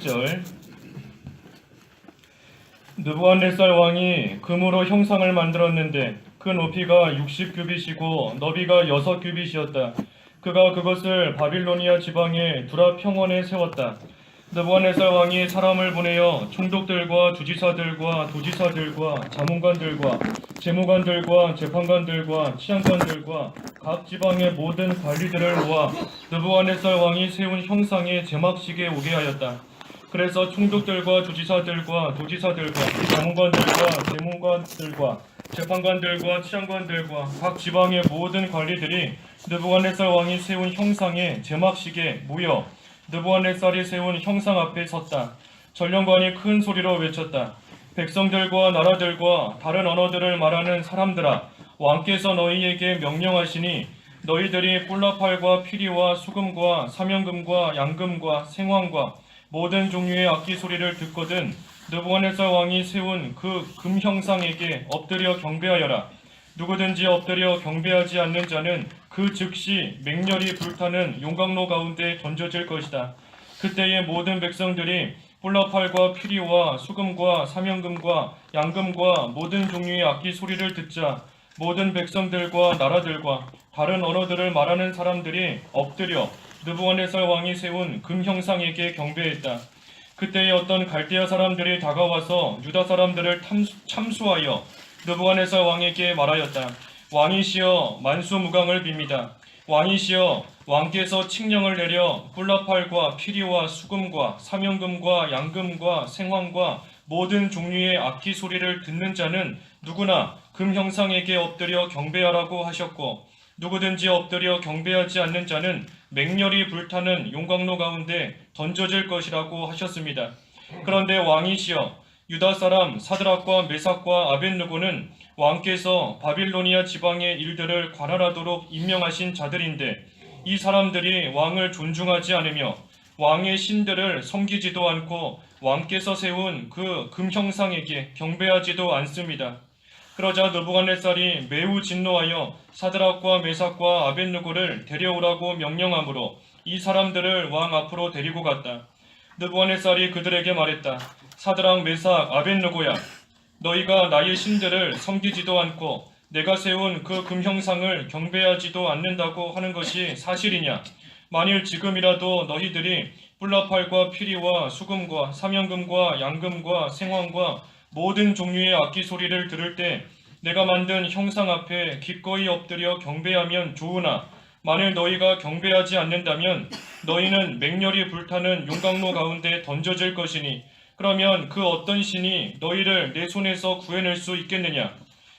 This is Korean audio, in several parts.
10절 느부갓네살 왕이 금으로 형상을 만들었는데 그 높이가 60규빗이고 너비가 6규빗이었다. 그가 그것을 바빌로니아 지방의 두라 평원에 세웠다. 느부갓네살 왕이 사람을 보내어 총독들과 주지사들과 도지사들과 자문관들과 재무관들과 재판관들과 치안관들과 각 지방의 모든 관리들을 모아 느부갓네살 왕이 세운 형상의 제막식에 오게 하였다. 그래서 총독들과 주지사들과 도지사들과 자문관들과 재무관들과 재판관들과 치안관들과 각 지방의 모든 관리들이 느부갓네살 왕이 세운 형상의 제막식에 모여 느부갓네살이 세운 형상 앞에 섰다. 전령관이 큰 소리로 외쳤다. 백성들과 나라들과 다른 언어들을 말하는 사람들아, 왕께서 너희에게 명령하시니 너희들이 뿔나팔과 피리와 수금과 사명금과 양금과 생황과 모든 종류의 악기 소리를 듣거든 느부갓네살 왕이 세운 그 금 형상에게 엎드려 경배하여라. 누구든지 엎드려 경배하지 않는 자는 그 즉시 맹렬히 불타는 용광로 가운데 던져질 것이다. 그때의 모든 백성들이 뿔나팔과 피리와 수금과 사명금과 양금과 모든 종류의 악기 소리를 듣자 모든 백성들과 나라들과 다른 언어들을 말하는 사람들이 엎드려 느부갓네살 왕이 세운 금 형상에게 경배했다. 그때에 어떤 갈대아 사람들이 다가와서 유다 사람들을 참수하여 느부갓네살 왕에게 말하였다. 왕이시여 만수무강을 빕니다. 왕이시여 왕께서 칙령을 내려 뿔나팔과 피리와 수금과 사명금과 양금과 생황과 모든 종류의 악기 소리를 듣는 자는 누구나 금 형상에게 엎드려 경배하라고 하셨고 누구든지 엎드려 경배하지 않는 자는 맹렬히 불타는 용광로 가운데 던져질 것이라고 하셨습니다. 그런데 왕이시여 유다 사람 사드락과 메삭과 아벳느고는 왕께서 바빌로니아 지방의 일들을 관할하도록 임명하신 자들인데 이 사람들이 왕을 존중하지 않으며 왕의 신들을 섬기지도 않고 왕께서 세운 그 금 형상에게 경배하지도 않습니다. 그러자 느부갓네살이 매우 진노하여 사드락과 메삭과 아벳느고를 데려오라고 명령하므로 이 사람들을 왕 앞으로 데리고 갔다. 느부갓네살이 그들에게 말했다. 사드락, 메삭, 아벳느고야, 너희가 나의 신들을 섬기지도 않고 내가 세운 그 금 형상을 경배하지도 않는다고 하는 것이 사실이냐? 만일 지금이라도 너희들이 뿔나팔과 피리와 수금과 사명금과 양금과 생황과 모든 종류의 악기 소리를 들을 때 내가 만든 형상 앞에 기꺼이 엎드려 경배하면 좋으나 만일 너희가 경배하지 않는다면 너희는 맹렬히 불타는 용광로 가운데 던져질 것이니 그러면 그 어떤 신이 너희를 내 손에서 구해낼 수 있겠느냐?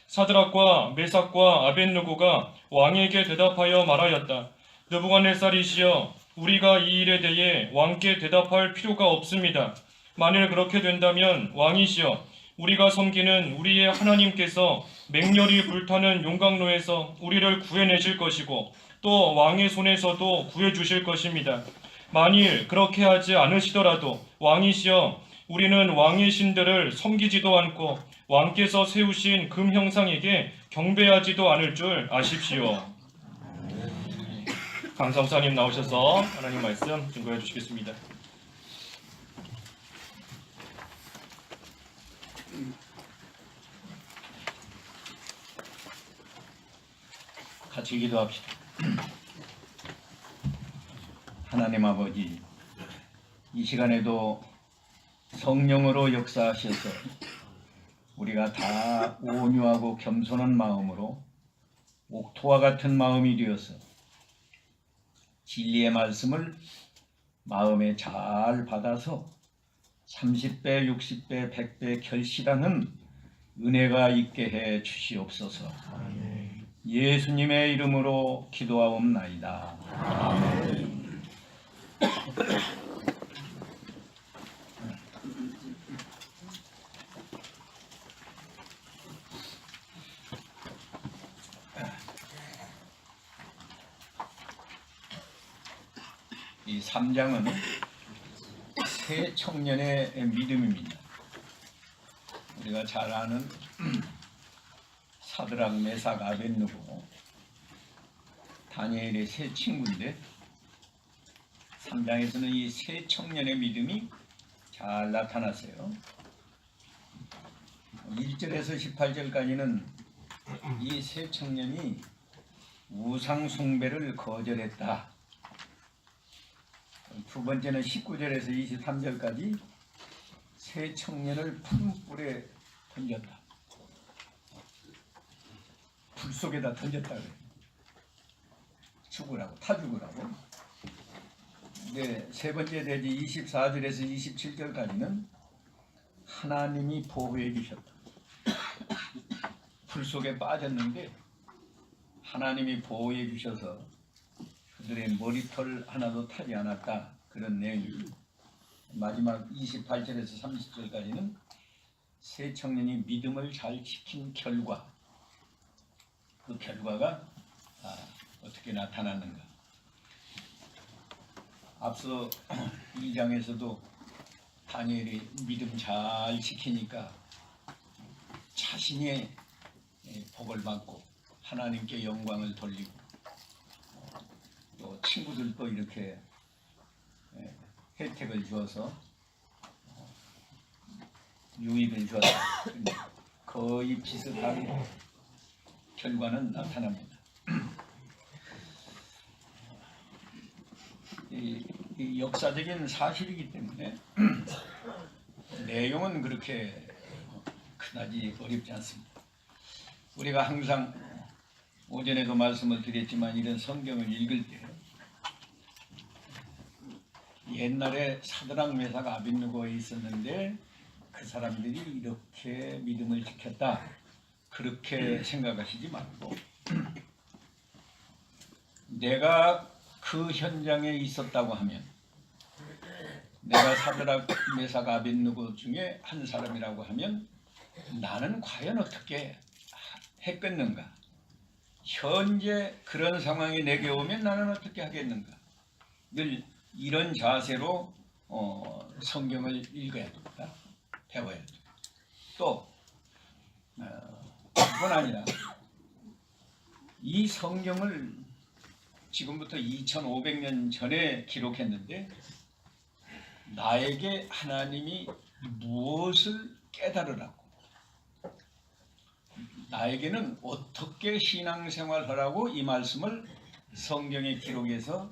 사드락과 메삭과 아벳느고가 왕에게 대답하여 말하였다. 느부갓네살이시여 우리가 이 일에 대해 왕께 대답할 필요가 없습니다. 만일 그렇게 된다면 왕이시여 우리가 섬기는 우리의 하나님께서 맹렬히 불타는 용광로에서 우리를 구해내실 것이고 또 왕의 손에서도 구해주실 것입니다. 만일 그렇게 하지 않으시더라도 왕이시여 우리는 왕의 신들을 섬기지도 않고 왕께서 세우신 금 형상에게 경배하지도 않을 줄 아십시오. 강성사님 나오셔서 하나님 말씀 증거해 주시겠습니다. 같이 기도합시다. 하나님 아버지, 이 시간에도 성령으로 역사하셔서 우리가 다 온유하고 겸손한 마음으로 옥토와 같은 마음이 되어서 진리의 말씀을 마음에 잘 받아서 30배, 60배, 100배 결실하는 은혜가 있게 해 주시옵소서. 예수님의 이름으로 기도하옵나이다. 아멘. 이 3장은 새 청년의 믿음입니다. 우리가 잘 아는 사드락, 메삭, 아벳느고, 다니엘의 세 친구인데 3장에서는 이 세 청년의 믿음이 잘 나타났어요. 1절에서 18절까지는 이 세 청년이 우상 숭배를 거절했다. 두 번째는 19절에서 23절까지 세 청년을 푸른 뿔에 던졌다. 불 속에다 던졌다 그래요. 죽으라고, 타 죽으라고. 네, 세 번째 대지 24절에서 27절까지는 하나님이 보호해 주셨다. 불 속에 빠졌는데 하나님이 보호해 주셔서 그들의 머리털 하나도 타지 않았다. 그런 내용이. 마지막 28절에서 30절까지는 세 청년이 믿음을 잘 지킨 결과, 그 결과가 어떻게 나타났는가. 앞서 2장에서도 다니엘이 믿음 잘 지키니까 자신이 복을 받고 하나님께 영광을 돌리고 또 친구들도 이렇게 혜택을 주어서 유익을 주었다. 거의 비슷하게 결과는 나타납니다. 이 역사적인 사실이기 때문에 내용은 그렇게 그다지 어렵지 않습니다. 우리가 항상 오전에도 말씀을 드렸지만 이런 성경을 읽을 때 옛날에 사드락 메삭 아벳느고에 있었는데 그 사람들이 이렇게 믿음을 지켰다, 그렇게 생각하시지 말고 내가 그 현장에 있었다고 하면, 내가 사드락 메삭 아벳느고 중에 한 사람이라고 하면 나는 과연 어떻게 했겠는가, 현재 그런 상황이 내게 오면 나는 어떻게 하겠는가, 늘 이런 자세로 성경을 읽어야 됩니다. 배워야 됩니다. 또 그뿐 아니라 이 성경을 지금부터 2500년 전에 기록했는데 나에게 하나님이 무엇을 깨달으라고, 나에게는 어떻게 신앙생활하라고 이 말씀을 성경에 기록해서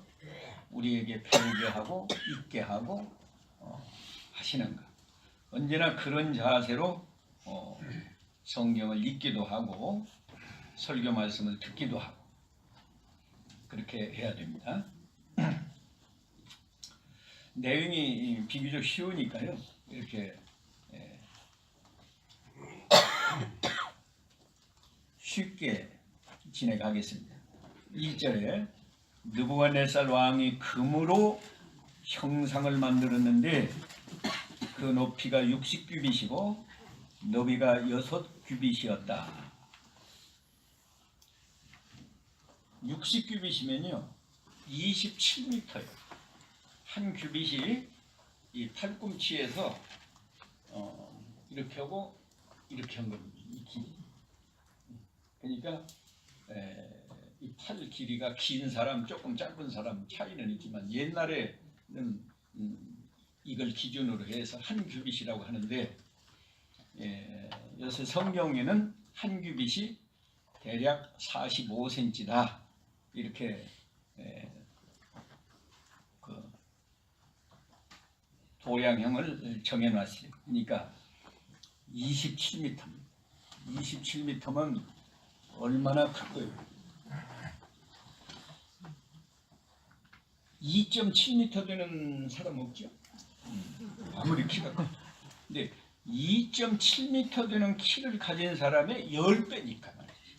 우리에게 배우게 하고 읽게 하고 하시는가. 언제나 그런 자세로 성경을 읽기도 하고 설교 말씀을 듣기도 하고 그렇게 해야 됩니다. 내용이 비교적 쉬우니까요. 이렇게 쉽게 진행하겠습니다. 1절에 느부갓네살 왕이 금으로 형상을 만들었는데 그 높이가 60규빗이고 너비가 6규빗이었다. 60규빗이면요 27m예요. 한 규빗이 이 팔꿈치에서 이렇게 하고 이렇게 한 겁니다. 이 길이. 그러니까 이 팔 길이가 긴 사람, 조금 짧은 사람 차이는 있지만 옛날에는 이걸 기준으로 해서 한 규빗이라고 하는데 요새 성경에는 한 규빗이 대략 45cm다 이렇게 그 도량형을 정해놨어요. 그러니까 27m. 27m면 얼마나 클까요? 2.7m 되는 사람 없죠? 아무리 키가 커도. 근데 2.7m 되는 키를 가진 사람의 10배니까 말이지.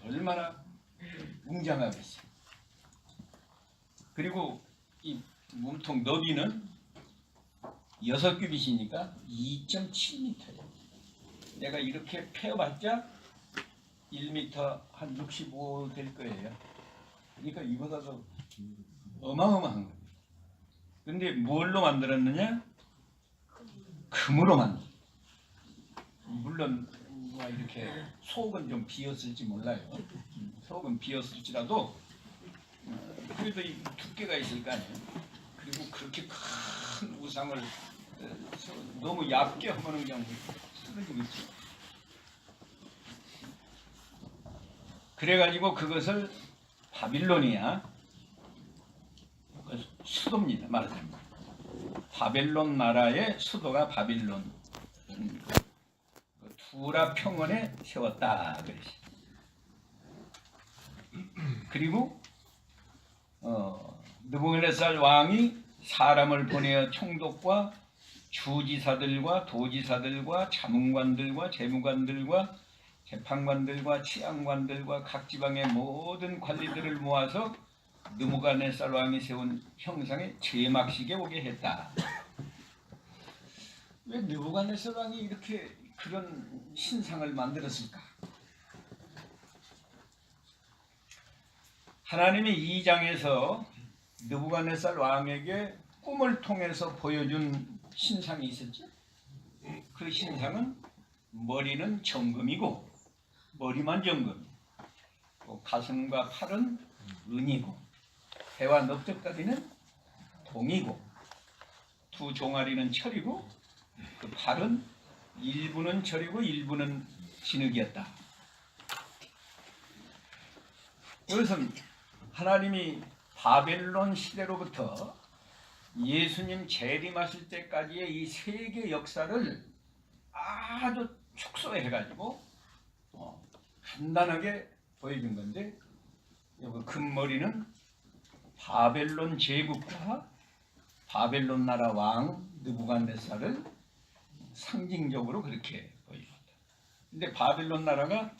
얼마나 웅장하겠어요. 그리고 이 몸통 너비는 6규빗이니까 2.7m예요. 내가 이렇게 펴봤자 1m 한 65 될 거예요. 그러니까 이보다 더 어마어마한 겁니다. 근데 뭘로 만들었느냐? 금으로 만들. 물론 뭐 이렇게 속은 좀 비었을지 몰라요. 속은 비었을지라도 그래도 이 두께가 있을 거 아니에요. 그리고 그렇게 큰 우상을 너무 얇게 하면 그냥 쓰러지겠죠. 그래가지고 그것을 바빌로니아 수도입니다. 말하자면 바벨론 나라의 수도가 바빌론 두라 평원에 세웠다 그랬어요. 그리고 느부갓네살 왕이 사람을 보내어 총독과 주지사들과 도지사들과 자문관들과 재무관들과 재판관들과 치안관들과 각 지방의 모든 관리들을 모아서 느부갓네살 왕이 세운 형상의 제막식에 오게 했다. 왜 느부갓네살 왕이 이렇게 그런 신상을 만들었을까? 하나님이 2장에서 느부갓네살 왕에게 꿈을 통해서 보여준 신상이 있었죠. 그 신상은 머리는 정금이고 머리만 정금, 가슴과 팔은 은이고 배와 넓적다리는 동이고 두 종아리는 철이고 그 팔은 일부는 철이고 일부는 진흙이었다. 이것은 하나님이 바벨론 시대로부터 예수님 재림하실 때까지의 이 세계 역사를 아주 축소해가지고 간단하게 보여준 건데, 여기 금머리는 바벨론 제국과 바벨론 나라 왕 느부갓네살을 상징적으로 그렇게 보여준다. 근데 바벨론 나라가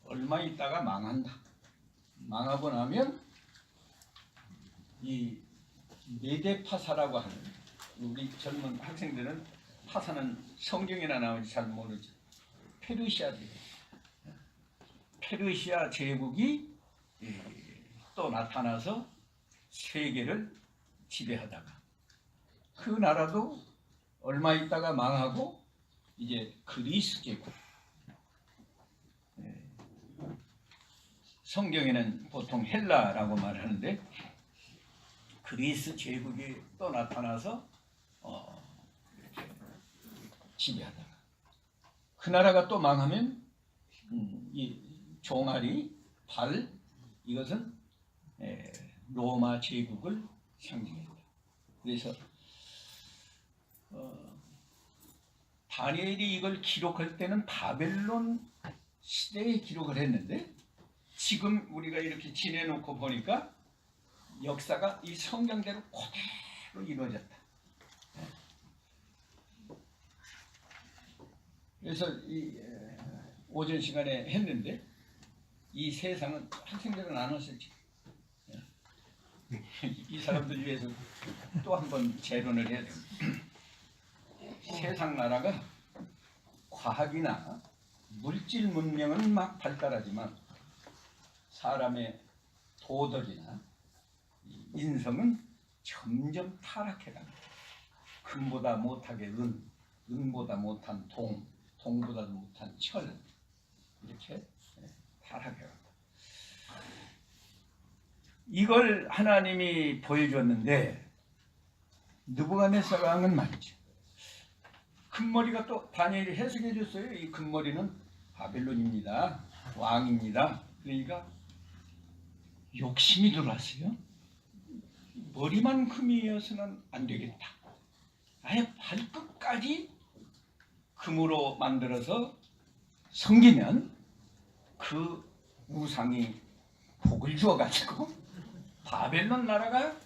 얼마 있다가 망한다. 망하고 나면 이 메데파사라고 하는, 우리 젊은 학생들은 파사는 성경에나 나오는지 잘 모르죠. 페르시아 제국이 또 나타나서 세계를 지배하다가 그 나라도 얼마 있다가 망하고 이제 그리스 제국, 성경에는 보통 헬라라고 말하는데 그리스 제국이 또 나타나서 이렇게 지배하다가 그 나라가 또 망하면 이 종아리, 발, 이것은 로마 제국을 상징합니다. 그래서 다니엘이 이걸 기록할 때는 바벨론 시대에 기록을 했는데 지금 우리가 이렇게 지내놓고 보니까 역사가 이 성경대로 그대로 이루어졌다. 그래서 이 오전 시간에 했는데 이 세상은 학생들은 안 왔을지 이 사람들 위해서 또 한 번 재론을 해야 됩니다. 세상 나라가 과학이나 물질 문명은 막 발달하지만 사람의 도덕이나 인성은 점점 타락해갑니다. 금보다 못하게 은, 은보다 못한 동, 동보다 못한 철, 이렇게 타락해갑니다. 이걸 하나님이 보여줬는데 느부갓네살 왕은 말이죠. 금머리가 또 다니엘이 해석해 줬어요. 이 금머리는 바벨론입니다. 왕입니다. 그러니까 욕심이 들어왔어요. 머리만 금이어서는 안 되겠다. 아예 발끝까지 금으로 만들어서 섬기면 그 우상이 복을 주어가지고 바벨론 나라가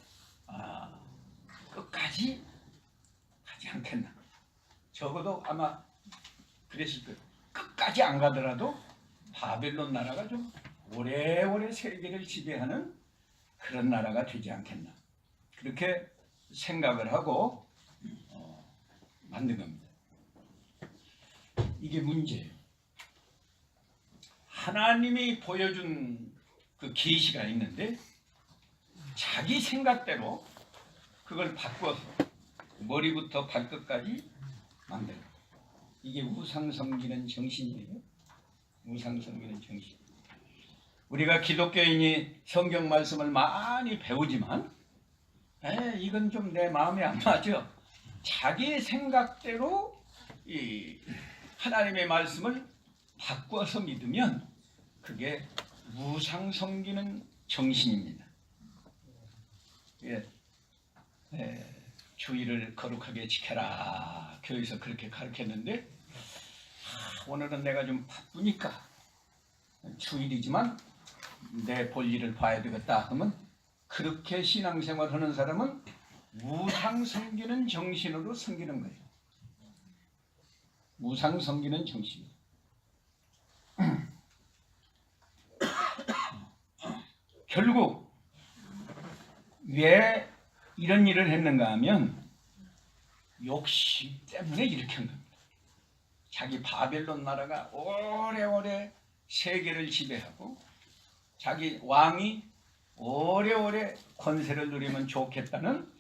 끝까지 가지 않겠나. 적어도 아마 그랬을 거예요. 끝까지 안 가더라도 바벨론 나라가 좀 오래오래 세계를 지배하는 그런 나라가 되지 않겠나. 그렇게 생각을 하고 만든 겁니다. 이게 문제예요. 하나님이 보여준 그 계시가 있는데 자기 생각대로 그걸 바꿔서 머리부터 발끝까지 만들어. 이게 우상 섬기는 정신이에요. 우상 섬기는 정신. 우리가 기독교인이 성경 말씀을 많이 배우지만 이건 좀 내 마음에 안 맞아. 자기 생각대로 이 하나님의 말씀을 바꿔서 믿으면 그게 우상 섬기는 정신입니다. 주의를 거룩하게 지켜라. 교회에서 그렇게 가르쳤는데 오늘은 내가 좀 바쁘니까 주일이지만 내 볼일을 봐야 되겠다 하면 그렇게 신앙생활하는 사람은 우상 섬기는 정신으로 섬기는 거예요. 우상 섬기는 정신. 결국 왜 이런 일을 했는가 하면 욕심 때문에 이렇게 한 겁니다. 자기 바벨론 나라가 오래오래 세계를 지배하고 자기 왕이 오래오래 권세를 누리면 좋겠다는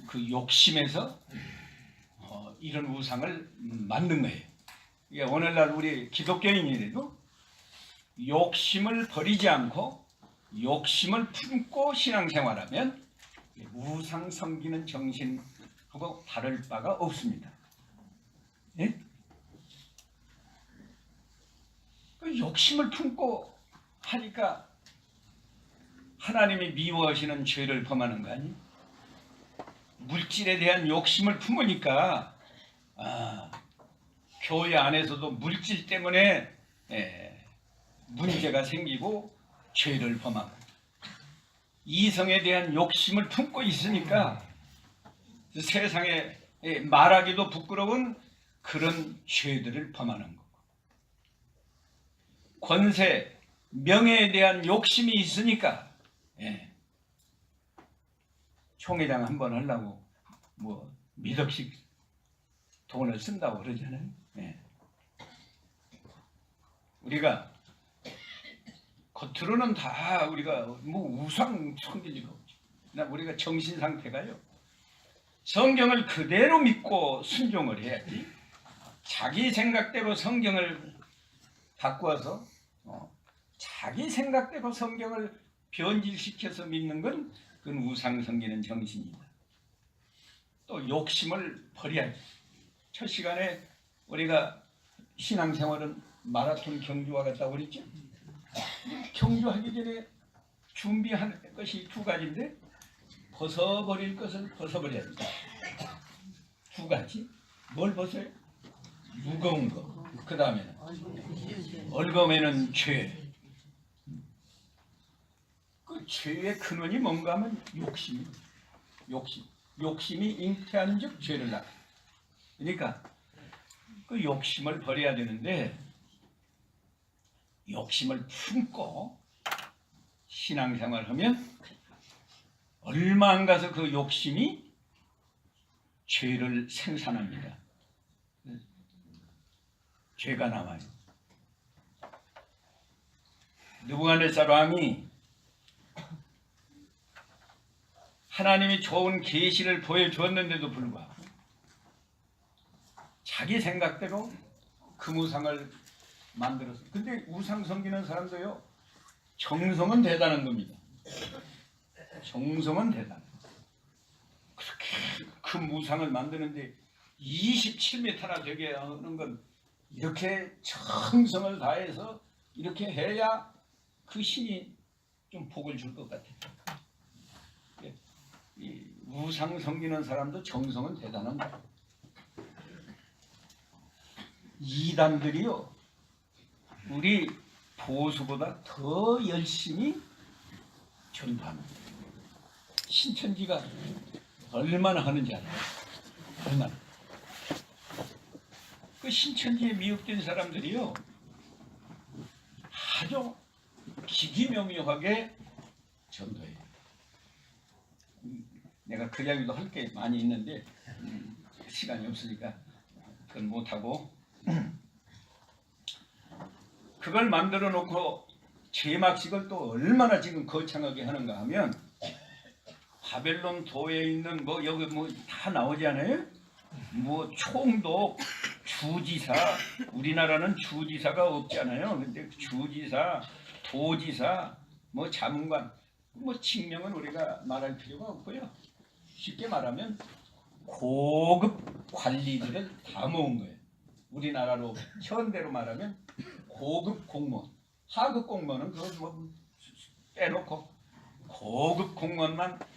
그 욕심에서 이런 우상을 만든 거예요. 이게 오늘날 우리 기독교인이라도 욕심을 버리지 않고 욕심을 품고 신앙생활하면 우상 섬기는 정신하고 다를 바가 없습니다. 예? 그 욕심을 품고 하니까 하나님이 미워하시는 죄를 범하는 거 아니에요? 물질에 대한 욕심을 품으니까 교회 안에서도 물질 때문에 문제가 생기고 죄를 범하고 이성에 대한 욕심을 품고 있으니까 세상에 말하기도 부끄러운 그런 죄들을 범하는 거고 권세, 명예에 대한 욕심이 있으니까 총회장 한번 하려고 뭐 미덕씩 돈을 쓴다고 그러잖아요. 우리가 겉으로는 다 우리가 뭐 우상 섬기지가 없죠. 우리가 정신 상태가요. 성경을 그대로 믿고 순종을 해야지. 자기 생각대로 성경을 바꾸어서 자기 생각대로 성경을 변질시켜서 믿는 건 그건 우상 섬기는 정신이다. 또 욕심을 버려야지. 첫 시간에 우리가 신앙생활은 마라톤 경주와 같다고 그랬죠. 경주하기 전에 준비하는 것이 두 가지인데 벗어버릴 것은 벗어버려야 된다. 두 가지. 뭘 벗어요? 무거운 거. 그 다음에는 얼거매는 죄. 그 죄의 근원이 뭔가 하면 욕심이 잉태한 즉 죄를 낳아. 그러니까 그 욕심을 버려야 되는데 욕심을 품고 신앙생활하면 얼마 안 가서 그 욕심이 죄를 생산합니다. 죄가 나와요. 느부갓네살 왕이 하나님이 좋은 계시를 보여주었는데도 불구하고 자기 생각대로 금우상을 만들었어요. 근데 우상 섬기는 사람도요, 정성은 대단한 겁니다. 정성은 대단해. 그렇게 큰 우상을 만드는데 27m나 되게 하는 건 이렇게 정성을 다해서 이렇게 해야 그 신이 좀 복을 줄 것 같아요. 이 우상 섬기는 사람도 정성은 대단한 거예요. 이단들이요, 우리 보수보다 더 열심히 전도합니다. 신천지가 얼마나 하는지 알아요? 얼마나. 그 신천지에 미혹된 사람들이요, 아주 기기묘묘하게 전도해요. 내가 그 이야기도 할 게 많이 있는데 시간이 없으니까 그건 못하고 그걸 만들어 놓고 제막식을 또 얼마나 지금 거창하게 하는가 하면 바벨론 도에 있는 뭐 여기 뭐 다 나오지 않아요? 뭐 총독, 주지사, 우리나라는 주지사가 없잖아요. 근데 주지사, 도지사, 뭐 자문관, 뭐 직명은 우리가 말할 필요가 없고요. 쉽게 말하면 고급 관리들을 다 모은 거예요. 우리나라로 현대로 말하면 고급 공무원, 하급 공무원은 그걸 뭐 빼놓고 고급 공무원만 다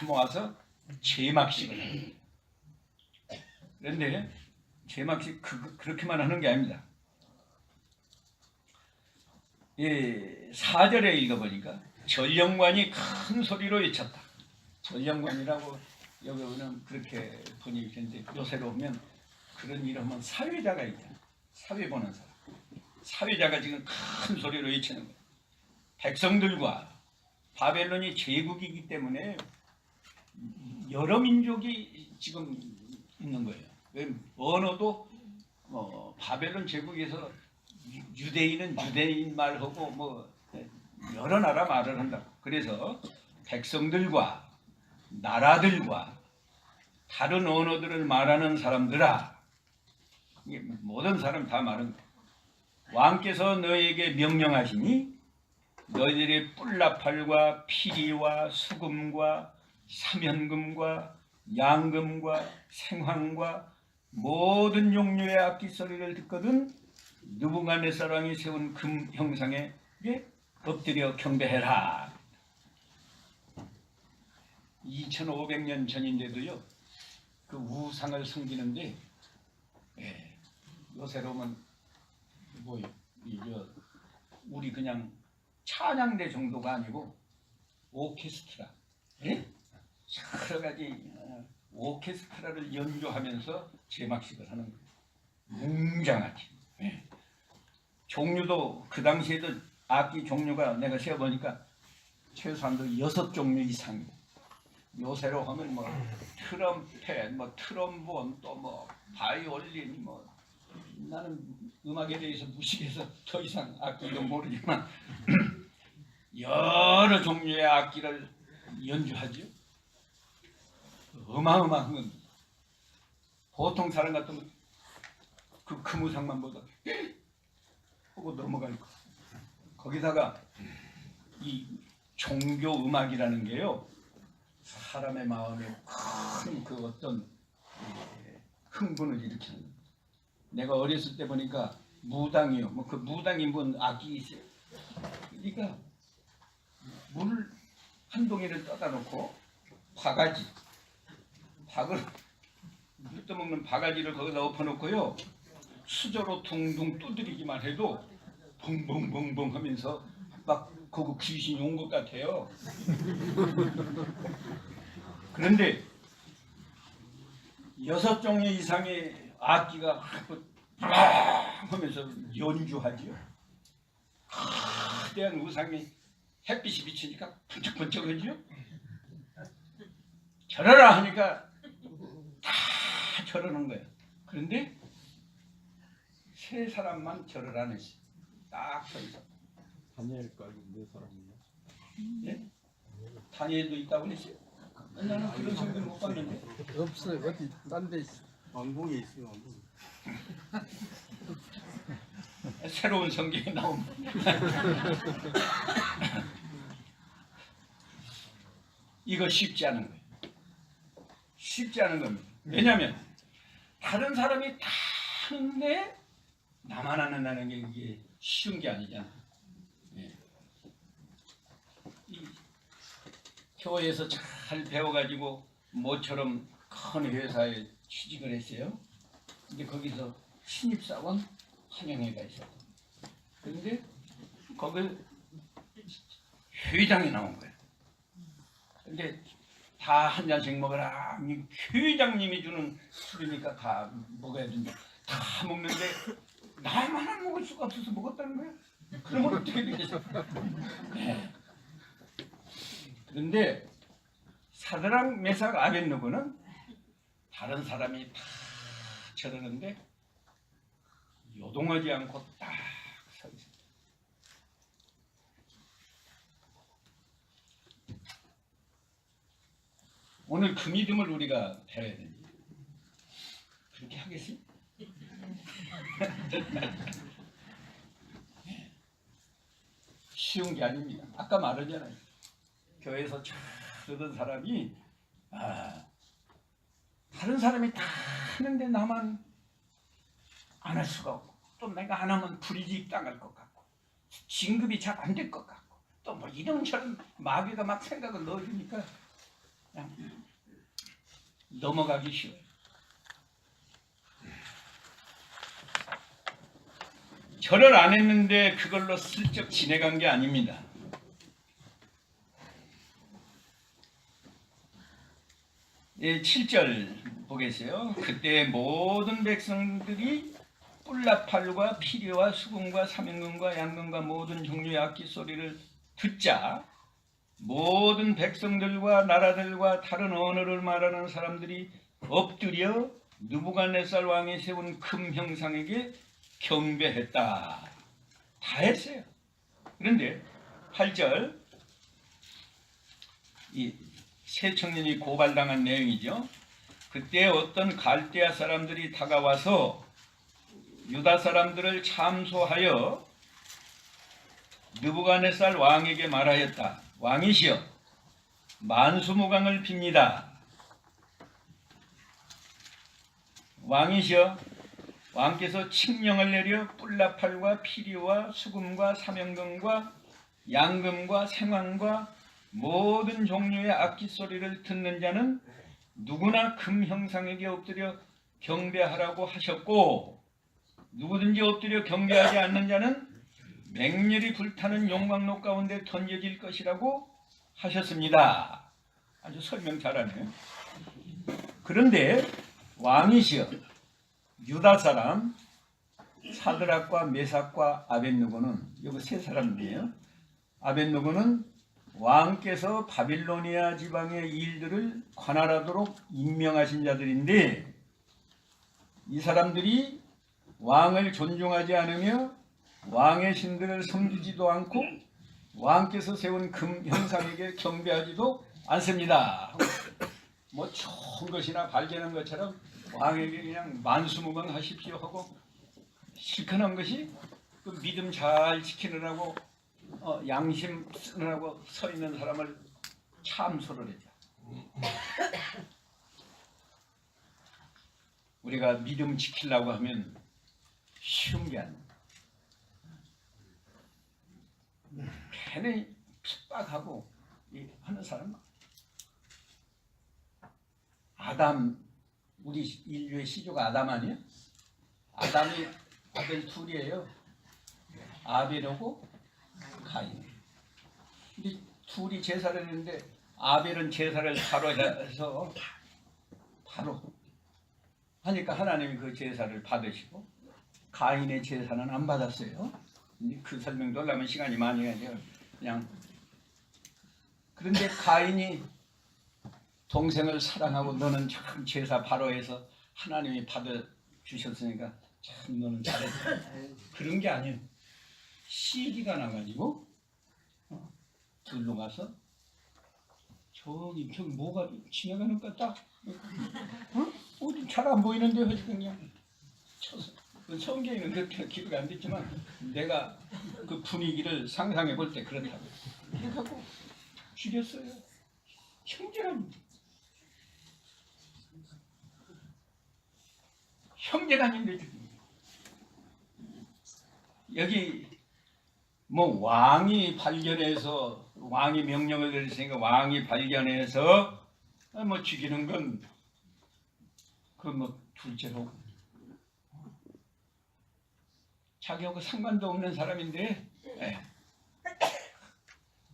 모아서 제막식을 해요. 그런데 제막식 그렇게만 하는 게 아닙니다. 예, 4절에 읽어보니까 전령관이 큰 소리로 외쳤다. 전령관이라고 여기는 그렇게 번역이 되는데 요새로 보면 그런 이름은 사회자가 있잖아. 사회 보는 사람. 사회자가 지금 큰 소리로 외치는 거예요. 백성들과 바벨론이 제국이기 때문에 여러 민족이 지금 있는 거예요. 왜 언어도 바벨론 제국에서 유대인은 유대인 말하고 뭐 여러 나라 말을 한다고. 그래서 백성들과 나라들과 다른 언어들을 말하는 사람들아, 이게 모든 사람 다 말은 거예요. 왕께서 너희에게 명령하시니 너희들의 뿔나팔과 피리와 수금과 사면금과 양금과 생황과 모든 종류의 악기 소리를 듣거든 느부갓네살 왕이 세운 금 형상에 엎드려 경배해라. 2500년 전인데도요 그 우상을 섬기는데 요새로 오면 뭐요? 우리 그냥 찬양대 정도가 아니고 오케스트라, 여러 가지 오케스트라를 연주하면서 제막식을 하는 거예요. 웅장하지. 종류도 그 당시에도 악기 종류가 내가 세어보니까 최소한도 6종류 이상이고, 요새로 하면 뭐 트럼펫, 뭐 트럼본, 또 뭐 바이올린, 뭐 나는 음악에 대해서 무식해서 더 이상 악기도 모르지만 여러 종류의 악기를 연주하죠. 어마어마한 건 보통 사람 같으면 그 금우상만 보다 하고 넘어갈 거. 거기다가 이 종교 음악이라는 게요 사람의 마음에 큰 그 어떤 흥분을 일으키는 거예요. 내가 어렸을 때 보니까 무당이요. 뭐 그 무당이 뭔 악기 있어요. 그러니까 물 한 동이를 떠다 놓고 바가지, 물 떠먹는 바가지를 거기다 엎어놓고요. 수저로 둥둥 두드리기만 해도 벙벙벙벙 하면서 막 거기 귀신이 온 것 같아요. 그런데 6종류 이상의 악기가 하면서 연주하지요. 거대한 우상이 햇빛이 비치니까 번쩍번쩍하지요. 절하라 하니까 다 절하는 거예요. 그런데 세 사람만 절을 안 했어요. 딱 서 있어. 다니엘까지 네 사람이요? 예? 다니엘도 있다고 그랬어요? 나는 그런 성경 못 봤는데. 없어요. 어디 딴데 왕궁에 있어요. 왕궁. 새로운 성경이 나오면 이거 쉽지 않은 거예요. 쉽지 않은 겁니다. 왜냐하면 다른 사람이 다 하는데 나만 안 한다는 게 이게 쉬운 게 아니잖아. 이 교회에서 잘 배워가지고 모처럼 큰 회사에 취직을 했어요. 근데 거기서 신입사원 한영회가 있어요. 그런데 거기 회장이 나온 거예요. 근데 다 한 잔씩 먹어라. 이 회장님이 주는 술이니까 다 먹어야 된다. 다 먹는데 나만 안 먹을 수가 없어서 먹었다는 거예요. 그러면 어떻게 되겠어요? 그런데 사드락 메삭 아벳느고는 다른 사람이 다 저러는데 요동하지 않고 딱 서 있어요. 오늘 그 믿음을 우리가 배워야 됩니다. 그렇게 하겠어요? 쉬운 게 아닙니다. 아까 말하잖아요. 교회에서 잘 듣던 사람이 다른 사람이 다 하는데 나만 안 할 수가 없고, 또 내가 안 하면 불이익 당할 것 같고, 진급이 잘 안 될 것 같고, 또 뭐 이런저런 마귀가 막 생각을 넣어주니까 그냥 넘어가기 쉬워요. 절을 안 했는데 그걸로 슬쩍 지내간 게 아닙니다. 예, 7절 보겠어요. 그때 모든 백성들이 뿔나팔과 피리와 수금과 사명금과 양금과 모든 종류의 악기 소리를 듣자 모든 백성들과 나라들과 다른 언어를 말하는 사람들이 엎드려 느부갓네살 왕이 세운 금 형상에게 경배했다. 다 했어요. 그런데 8절 이 세 청년이 고발당한 내용이죠. 그때 어떤 갈대아 사람들이 다가와서 유다 사람들을 참소하여 느부갓네살 왕에게 말하였다. 왕이시여, 만수무강을 빕니다. 왕이시여, 왕께서 칙령을 내려 뿔나팔과 피리와 수금과 사명금과 양금과 생황과 모든 종류의 악기 소리를 듣는 자는 누구나 금 형상에게 엎드려 경배하라고 하셨고, 누구든지 엎드려 경배하지 않는 자는 맹렬히 불타는 용광로 가운데 던져질 것이라고 하셨습니다. 아주 설명 잘하네요. 그런데 왕이시여, 유다 사람 사드락과 메삭과 아벳느고는, 여기 세 사람이에요. 아벳느고는 왕께서 바빌로니아 지방의 일들을 관할하도록 임명하신 자들인데, 이 사람들이 왕을 존중하지 않으며 왕의 신들을 섬기지도 않고 왕께서 세운 금 형상에게 경배하지도 않습니다. 뭐 좋은 것이나 발견한 것처럼 왕에게 그냥 만수무강 하십시오 하고, 실컷한 것이 그 믿음 잘 지키느라고 양심 쓰느라고 서 있는 사람을 참소를 했다. 우리가 믿음 지키려고 하면 쉬운 게 아닙니다. 괜히 핍박하고 하는 사람. 아담, 우리 인류의 시조가 아담 아니에요? 아담이 아벨 둘이에요. 아벨하고 가인. 근데 둘이 제사를 했는데 아벨은 제사를 바로 해서 바로 하니까 하나님이 그 제사를 받으시고 가인의 제사는 안 받았어요. 근데 그 설명도 하려면 시간이 많이 해야 돼요. 그냥 그런데 가인이 동생을 사랑하고 너는 참 제사 바로 해서 하나님이 받아 주셨으니까 참 너는 잘했다. 그런 게 아니에요. 시기가 나가지고 들로 가서 저기 뭐가 지나가는 것 딱 어디 잘 안 보이는데 어디 그냥 쳐서. 성경에는 그렇게 기록이 안 됐지만 내가 그 분위기를 상상해 볼 때 그렇다고. 그래갖고 죽였어요. 형제간인데. 형제간인데 죽인. 여기 뭐 왕이 발견해서 왕이 명령을 내리니까 왕이 발견해서 뭐 죽이는 건 그 뭐 둘째로 자기하고 상관도 없는 사람인데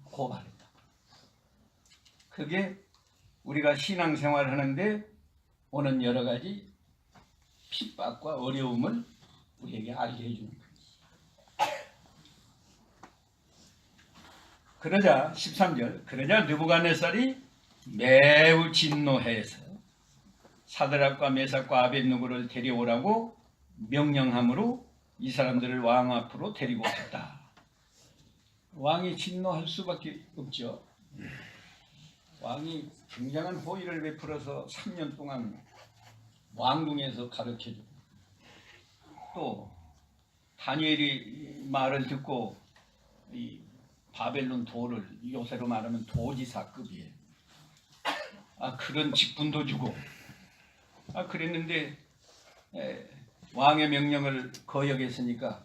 고발했다. 그게 우리가 신앙생활 하는데 오는 여러 가지 핍박과 어려움을 우리에게 알게 해주는 거예요. 그러자 13절 그러자 느부갓네살이 매우 진노해서 사드락과 메삭과 아벳느고를 데려오라고 명령함으로 이 사람들을 왕 앞으로 데리고 갔다. 왕이 진노할 수밖에 없죠. 왕이 굉장한 호의를 베풀어서 3년 동안 왕궁에서 가르쳐주고 또 다니엘이 말을 듣고 이 바벨론 도를 요새로 말하면 도지사급이에요. 그런 직분도 주고 그랬는데 왕의 명령을 거역했으니까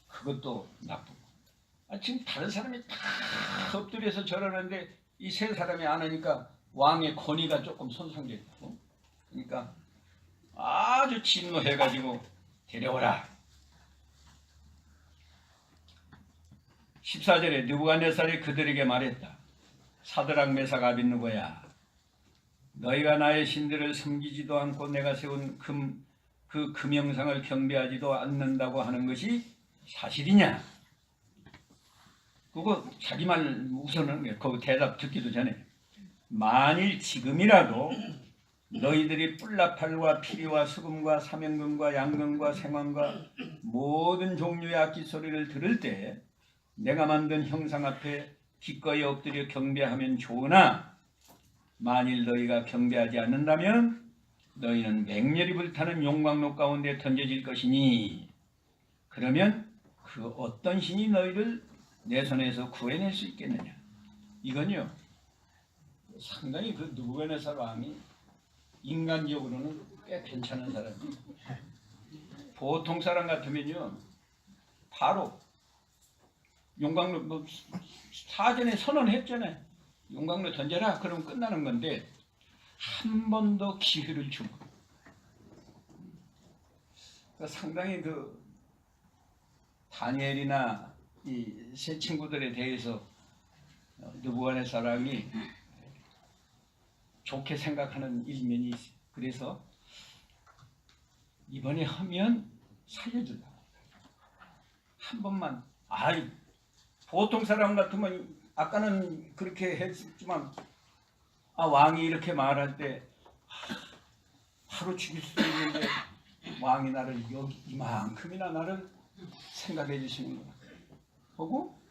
그것도 나쁘고. 지금 다른 사람이 다 엎드려서 절하는데 이 세 사람이 안 하니까 왕의 권위가 조금 손상됐고, 그러니까 아주 진노해가지고 데려오라. 14절에 느부갓네살이 그들에게 말했다. 사드락 메삭 아벳느고야, 너희가 나의 신들을 섬기지도 않고 내가 세운 그 금형상을 경배하지도 않는다고 하는 것이 사실이냐? 그거 자기 말 우선은 그 대답 듣기도 전에, 만일 지금이라도 너희들이 뿔나팔과 피리와 수금과 사명금과 양금과 생황과 모든 종류의 악기 소리를 들을 때 내가 만든 형상 앞에 기꺼이 엎드려 경배하면 좋으나, 만일 너희가 경배하지 않는다면 너희는 맹렬히 불타는 용광로 가운데 던져질 것이니, 그러면 그 어떤 신이 너희를 내 손에서 구해낼 수 있겠느냐. 이건요, 상당히 그 느부갓네살 왕이 인간적으로는 꽤 괜찮은 사람이에요. 보통 사람 같으면요, 바로 용광로, 뭐 사전에 선언했잖아요. 용광로 던져라. 그러면 끝나는 건데 한 번 더 기회를 주고. 그러니까 상당히 그 다니엘이나 이 세 친구들에 대해서 느부갓네살 왕이 좋게 생각하는 일면이 있어요. 그래서 이번에 하면 살려준다. 한 번만. 보통 사람 같으면 아까는 그렇게 했지만 왕이 이렇게 말할 때 바로 죽일 수도 있는데 왕이 나를 여기 이만큼이나 나를 생각해 주시는구나 하고,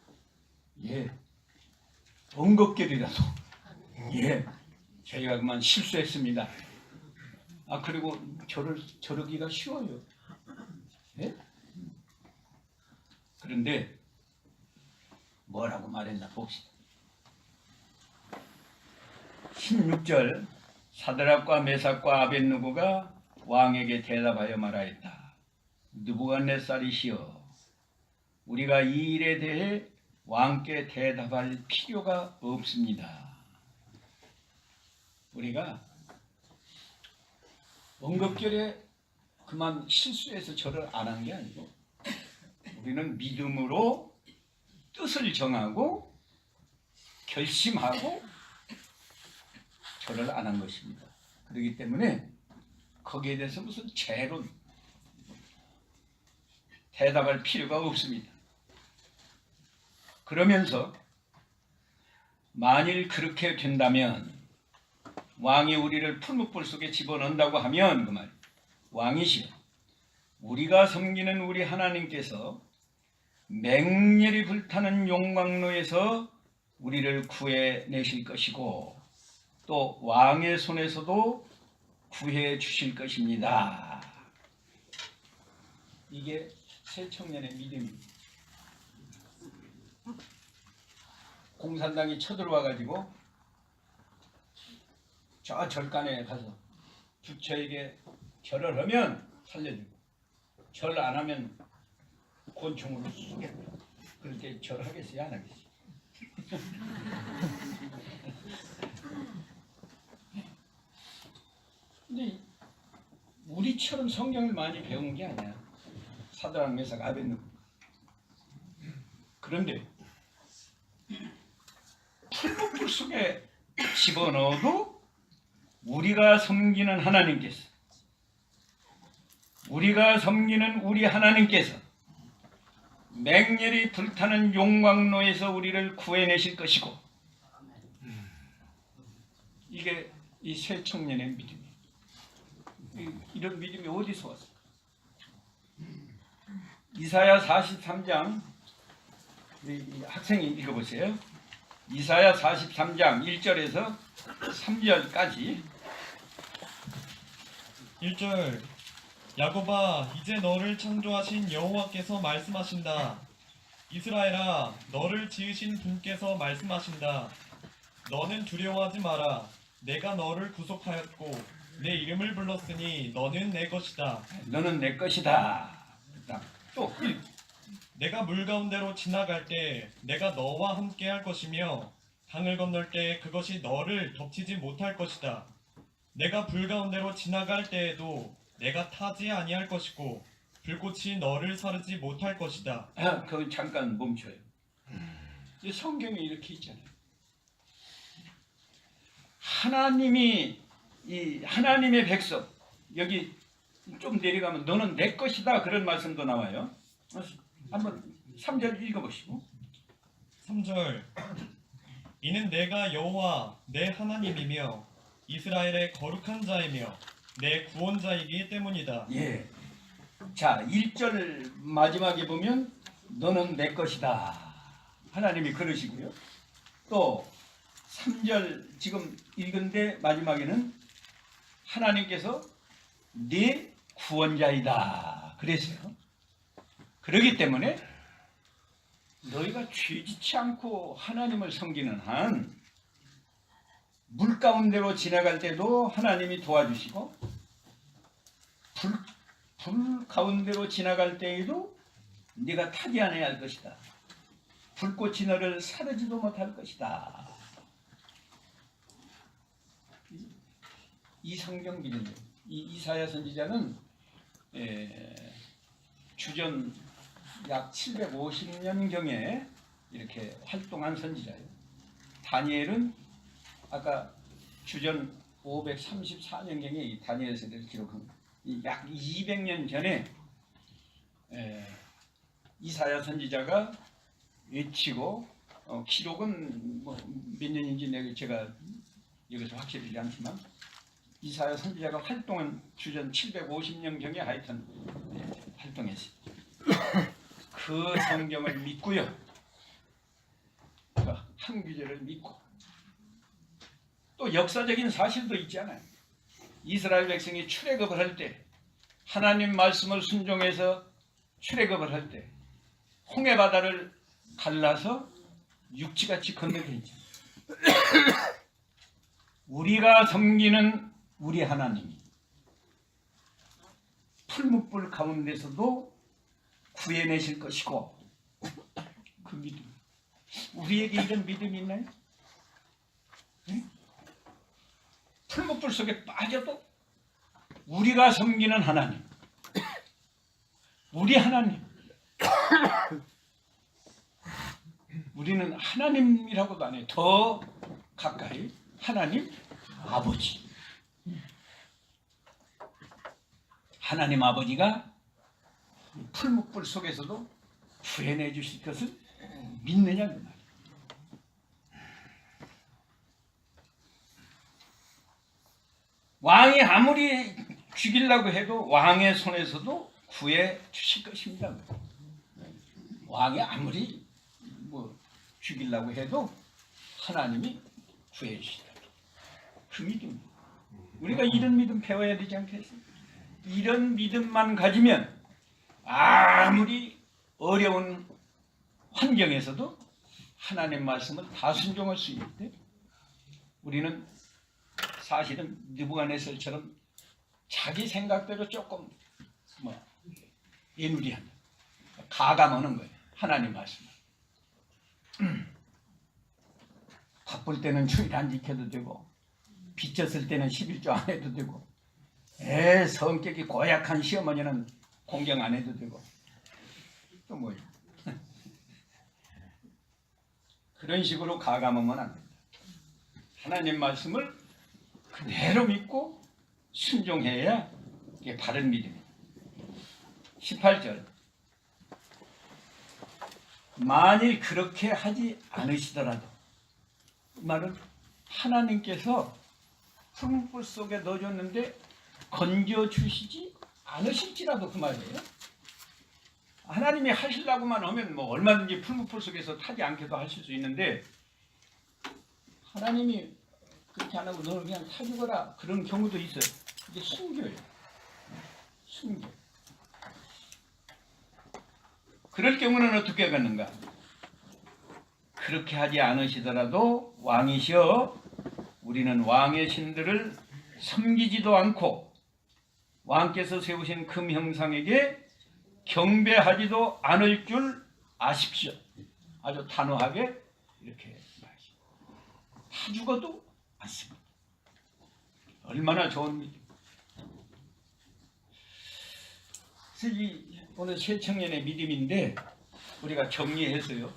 엉겁결이라도 저희가 그만 실수했습니다. 그리고 저러기가 쉬워요. 그런데 뭐라고 말했나 봅시다. 16절, 사드락과 메삭과 아벳느고가 왕에게 대답하여 말하였다. 느부갓네살이시여, 우리가 이 일에 대해 왕께 대답할 필요가 없습니다. 우리가 엉겁결에 그만 실수해서 절을 안 한 게 아니고, 우리는 믿음으로 뜻을 정하고 결심하고 절을 안 한 것입니다. 그렇기 때문에 거기에 대해서 무슨 재론 대답할 필요가 없습니다. 그러면서 만일 그렇게 된다면, 왕이 우리를 풀무불 속에 집어넣는다고 하면, 그 말, 왕이시여, 우리가 섬기는 우리 하나님께서 맹렬히 불타는 용광로에서 우리를 구해내실 것이고, 또 왕의 손에서도 구해 주실 것입니다. 이게 새 청년의 믿음입니다. 공산당이 쳐들어와 가지고 저 절간에 가서 부처에게 절을 하면 살려주고, 절 안 하면 권총으로 쏘겠다. 그렇게 절하겠어요, 안 하겠어요? 근데 우리처럼 성경을 많이 배운 게 아니야. 사드락 메삭 아벳느고. 그런데 풀무불 속에 집어넣어도 우리가 섬기는 우리 하나님께서 맹렬히 불타는 용광로에서 우리를 구해내실 것이고, 이게 이 새 청년의 믿음이에요. 이런 믿음이 어디서 왔을까? 이사야 43장, 우리 학생이 읽어보세요. 이사야 43장 1절에서 3절까지. 1절, 야곱아, 이제 너를 창조하신 여호와께서 말씀하신다. 이스라엘아, 너를 지으신 분께서 말씀하신다. 너는 두려워하지 마라. 내가 너를 구속하였고 내 이름을 불렀으니 너는 내 것이다. 너는 내 것이다. 또 내가 물 가운데로 지나갈 때 내가 너와 함께 할 것이며 강을 건널 때 그것이 너를 덮치지 못할 것이다. 내가 불 가운데로 지나갈 때에도 내가 타지 아니할 것이고 불꽃이 너를 사르지 못할 것이다. 그거 잠깐 멈춰요. 이 성경에 이렇게 있잖아요. 하나님이 이 하나님의 백성 여기 좀 내려가면 너는 내 것이다 그런 말씀도 나와요. 한번 3절 읽어보시고. 3절 이는 내가 여호와 내 하나님이며 이스라엘의 거룩한 자이며 내 구원자이기 때문이다. 예. 자, 1절 마지막에 보면 너는 내 것이다. 하나님이 그러시고요. 또 3절 지금 읽은데 마지막에는 하나님께서 네 구원자이다. 그랬어요. 그렇기 때문에 너희가 죄짓지 않고 하나님을 섬기는 한 물 가운데로 지나갈 때도 하나님이 도와주시고 불 가운데로 지나갈 때에도 네가 타지 않아야 할 것이다. 불꽃이 너를 사르지도 못할 것이다. 이 성경 믿음이 이사야 선지자는 주전 약 750년경에 이렇게 활동한 선지자예요. 다니엘은 아까 주전 534년경에 이 다니엘 세대를 기록한 약 200년 전에 이사야 선지자가 외치고 기록은 뭐 몇 년인지 제가 여기서 확실하지 않지만 이사야 선지자가 활동한 주전 750년경에 하여튼 활동했어요. 그 성경을 믿고요. 한 구절을 믿고 또 역사적인 사실도 있잖아요. 이스라엘 백성이 출애굽을 할 때 하나님 말씀을 순종해서 출애굽을 할 때 홍해 바다를 갈라서 육지같이 건너게 했죠. 우리가 섬기는 우리 하나님이 풀무불 가운데서도 구해내실 것이고 그 믿음 우리에게 이런 믿음이 있나요? 네? 풀무불 속에 빠져도 우리가 섬기는 하나님 우리 하나님 우리는 하나님이라고도 안 해요. 더 가까이 하나님 아버지 하나님 아버지가 풀무불 속에서도 구해내 주실 것을 믿느냐 그 말이에요. 왕이 아무리 죽이려고 해도 왕의 손에서도 구해 주실 것입니다. 왕이 아무리 뭐 죽이려고 해도 하나님이 구해 주시다. 그 믿음. 우리가 이런 믿음 배워야 되지 않겠어요? 이런 믿음만 가지면 아무리 어려운 환경에서도 하나님 말씀을 다 순종할 수 있는데 우리는 사실은 느부갓네살처럼 자기 생각대로 조금 애누리한다. 가감하는 거예요. 하나님 말씀을. 바쁠 때는 주일 안 지켜도 되고 빚졌을 때는 11조 안 해도 되고 성격이 고약한 시어머니는 공경 안 해도 되고 또 뭐예요? 그런 식으로 가감하면 안 된다. 하나님 말씀을 그대로 믿고 순종해야 이게 바른 믿음이에요. 18절 만일 그렇게 하지 않으시더라도 이 말은 하나님께서 풀무불 속에 넣어줬는데 건져주시지 않으실지라도 그 말이에요. 하나님이 하시려고만 하면 뭐 얼마든지 풀무불 속에서 타지 않게도 하실 수 있는데 하나님이 그렇게 안 하고 너는 그냥 타 죽어라 그런 경우도 있어요. 이게 순교예요. 순교. 그럴 경우는 어떻게 하는가? 그렇게 하지 않으시더라도 왕이시여 우리는 왕의 신들을 섬기지도 않고 왕께서 세우신 금 형상에게 경배하지도 않을 줄 아십시오. 아주 단호하게 이렇게 말하십니다. 다 죽어도 않습니다. 얼마나 좋은 믿음. 그래서 오늘 새 청년의 믿음인데 우리가 정리해서요.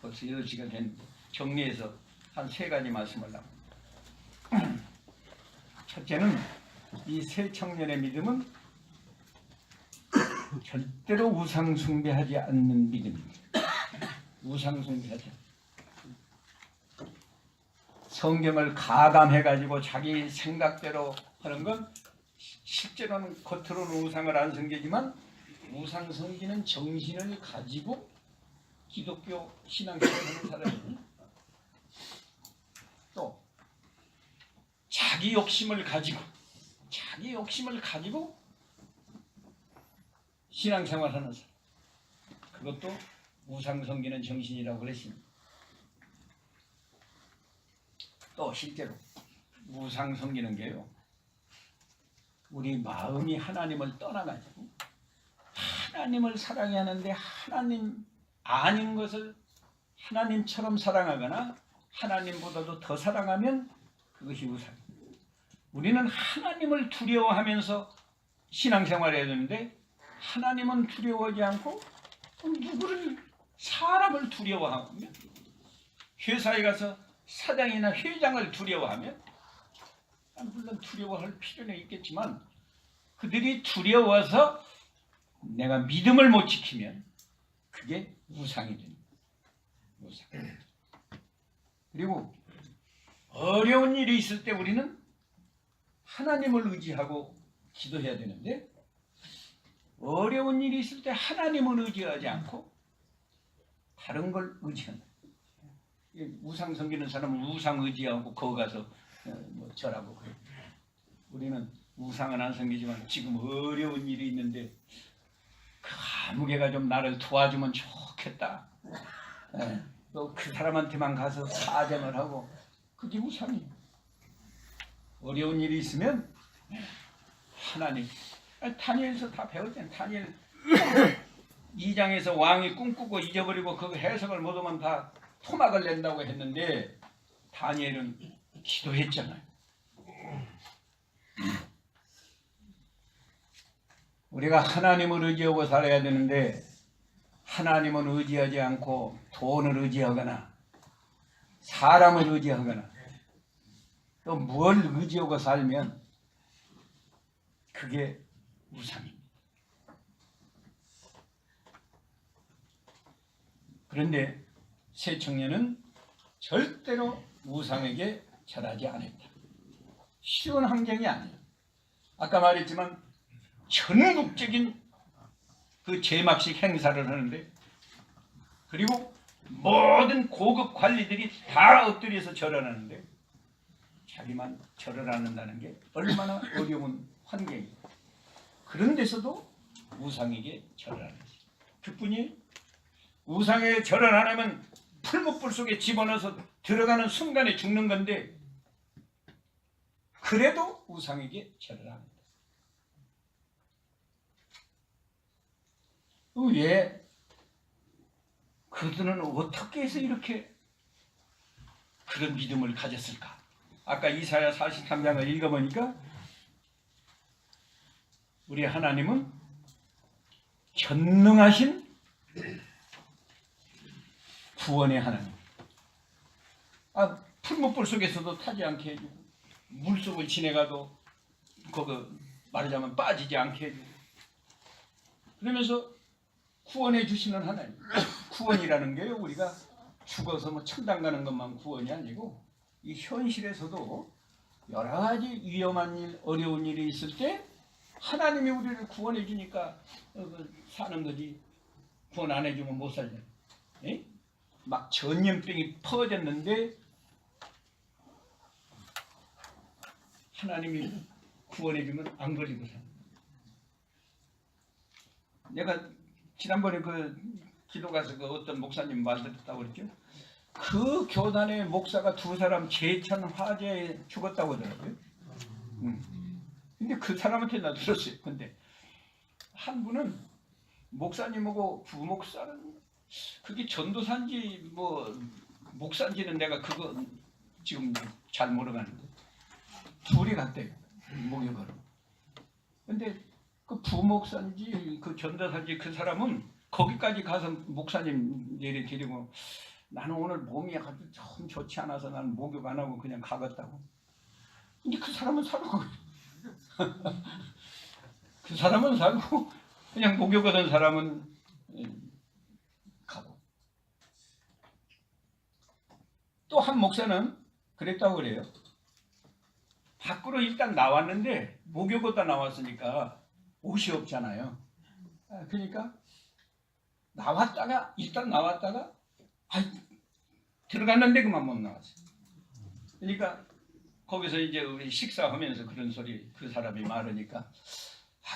벌써 8시간 됐는데 정리해서 한 3가지 말씀을 합니다. 첫째는 이 새 청년의 믿음은 절대로 우상 숭배하지 않는 믿음입니다. 우상 숭배하지 않는. 성경을 가감해가지고 자기 생각대로 하는 건 실제로는 겉으로는 우상을 안 섬기지만 우상 섬기는 정신을 가지고 기독교 신앙생활을 살아요. 또 자기 욕심을 가지고 신앙생활하는 사람, 그것도 우상 섬기는 정신이라고 그랬습니다. 또 실제로 우상 섬기는 게요, 우리 마음이 하나님을 떠나가지고 하나님을 사랑해야 하는데 하나님 아닌 것을 하나님처럼 사랑하거나 하나님보다도 더 사랑하면 그것이 우상입니다. 우리는 하나님을 두려워하면서 신앙생활을 해야 되는데 하나님은 두려워하지 않고 누구를 사람을 두려워하면, 회사에 가서 사장이나 회장을 두려워하면, 물론 두려워할 필요는 있겠지만 그들이 두려워서 내가 믿음을 못 지키면 그게 우상이 됩니다. 우상. 그리고 어려운 일이 있을 때 우리는 하나님을 의지하고 기도해야 되는데 어려운 일이 있을 때 하나님을 의지하지 않고 다른 걸 의지한다. 우상 섬기는 사람은 우상 의지하고 거기 가서 뭐 절하고 그래요. 우리는 우상은 안 섬기지만 지금 어려운 일이 있는데 그 아무개가 좀 나를 도와주면 좋겠다. 또 그 사람한테만 가서 사정을 하고, 그게 우상이에요. 어려운 일이 있으면 하나님, 다니엘에서 다 배웠잖아요. 다니엘 2장에서 왕이 꿈꾸고 잊어버리고 그 해석을 못하면 다 토막을 낸다고 했는데 다니엘은 기도했잖아요. 우리가 하나님을 의지하고 살아야 되는데 하나님은 의지하지 않고 돈을 의지하거나 사람을 의지하거나 또 뭘 의지하고 살면 그게 우상입니다. 그런데 새 청년은 절대로 우상에게 절하지 않았다. 쉬운 환경이 아니에요. 아까 말했지만 전국적인 그 제막식 행사를 하는데, 그리고 모든 고급 관리들이 다 엎드려서 절을 하는데 자기만 절을 안 한다는 게 얼마나 어려운 환경이에요. 그런 데서도 우상에게 절을 안 하지. 그뿐이에요. 우상에게 절을 안 하면 풀무불 속에 집어넣어서 들어가는 순간에 죽는 건데 그래도 우상에게 절을 안 한다. 왜? 그들은 어떻게 해서 이렇게 그런 믿음을 가졌을까? 아까 이사야 43장을 읽어보니까 우리 하나님은 전능하신 구원의 하나님. 풀무불 속에서도 타지 않게 해주고 물속을 지내가도 거기 말하자면 빠지지 않게 해주고 그러면서 구원해 주시는 하나님. 구원이라는 게요, 우리가 죽어서 뭐 천당 가는 것만 구원이 아니고 이 현실에서도 여러 가지 위험한 일, 어려운 일이 있을 때 하나님이 우리를 구원해 주니까 사는 거지. 구원 안 해주면 못 살잖아요. 에? 막 전염병이 퍼졌는데 하나님이 구원해 주면 안 걸리고 삽니다. 내가 지난번에 그 기도 가서 그 어떤 목사님 말 듣었다고 그랬죠. 그 교단의 목사가 두 사람 제천 화재에 죽었다고 하더라고요. 근데 그 사람한테 나 들었어요. 근데 한 분은 목사님하고 부목사는 그게 전도사인지 뭐 목사인지는 내가 그거 지금 잘 모르겠는데 둘이 갔대요. 목욕하러. 근데 그 부목사인지 그 전도사인지 그 사람은 거기까지 가서 목사님 예를 드리고 나는 오늘 몸이 아주 좀 좋지 않아서 나는 목욕 안 하고 그냥 가겠다고. 근데 그 사람은 살고 그 사람은 살고 그냥 목욕하던 사람은 가고. 또 한 목사는 그랬다고 그래요. 밖으로 일단 나왔는데 목욕하다 나왔으니까 옷이 없잖아요. 그러니까 나왔다가 일단 나왔다가 들어갔는데 그만 못 나왔어요. 그러니까 거기서 이제 우리 식사하면서 그런 소리 그 사람이 말하니까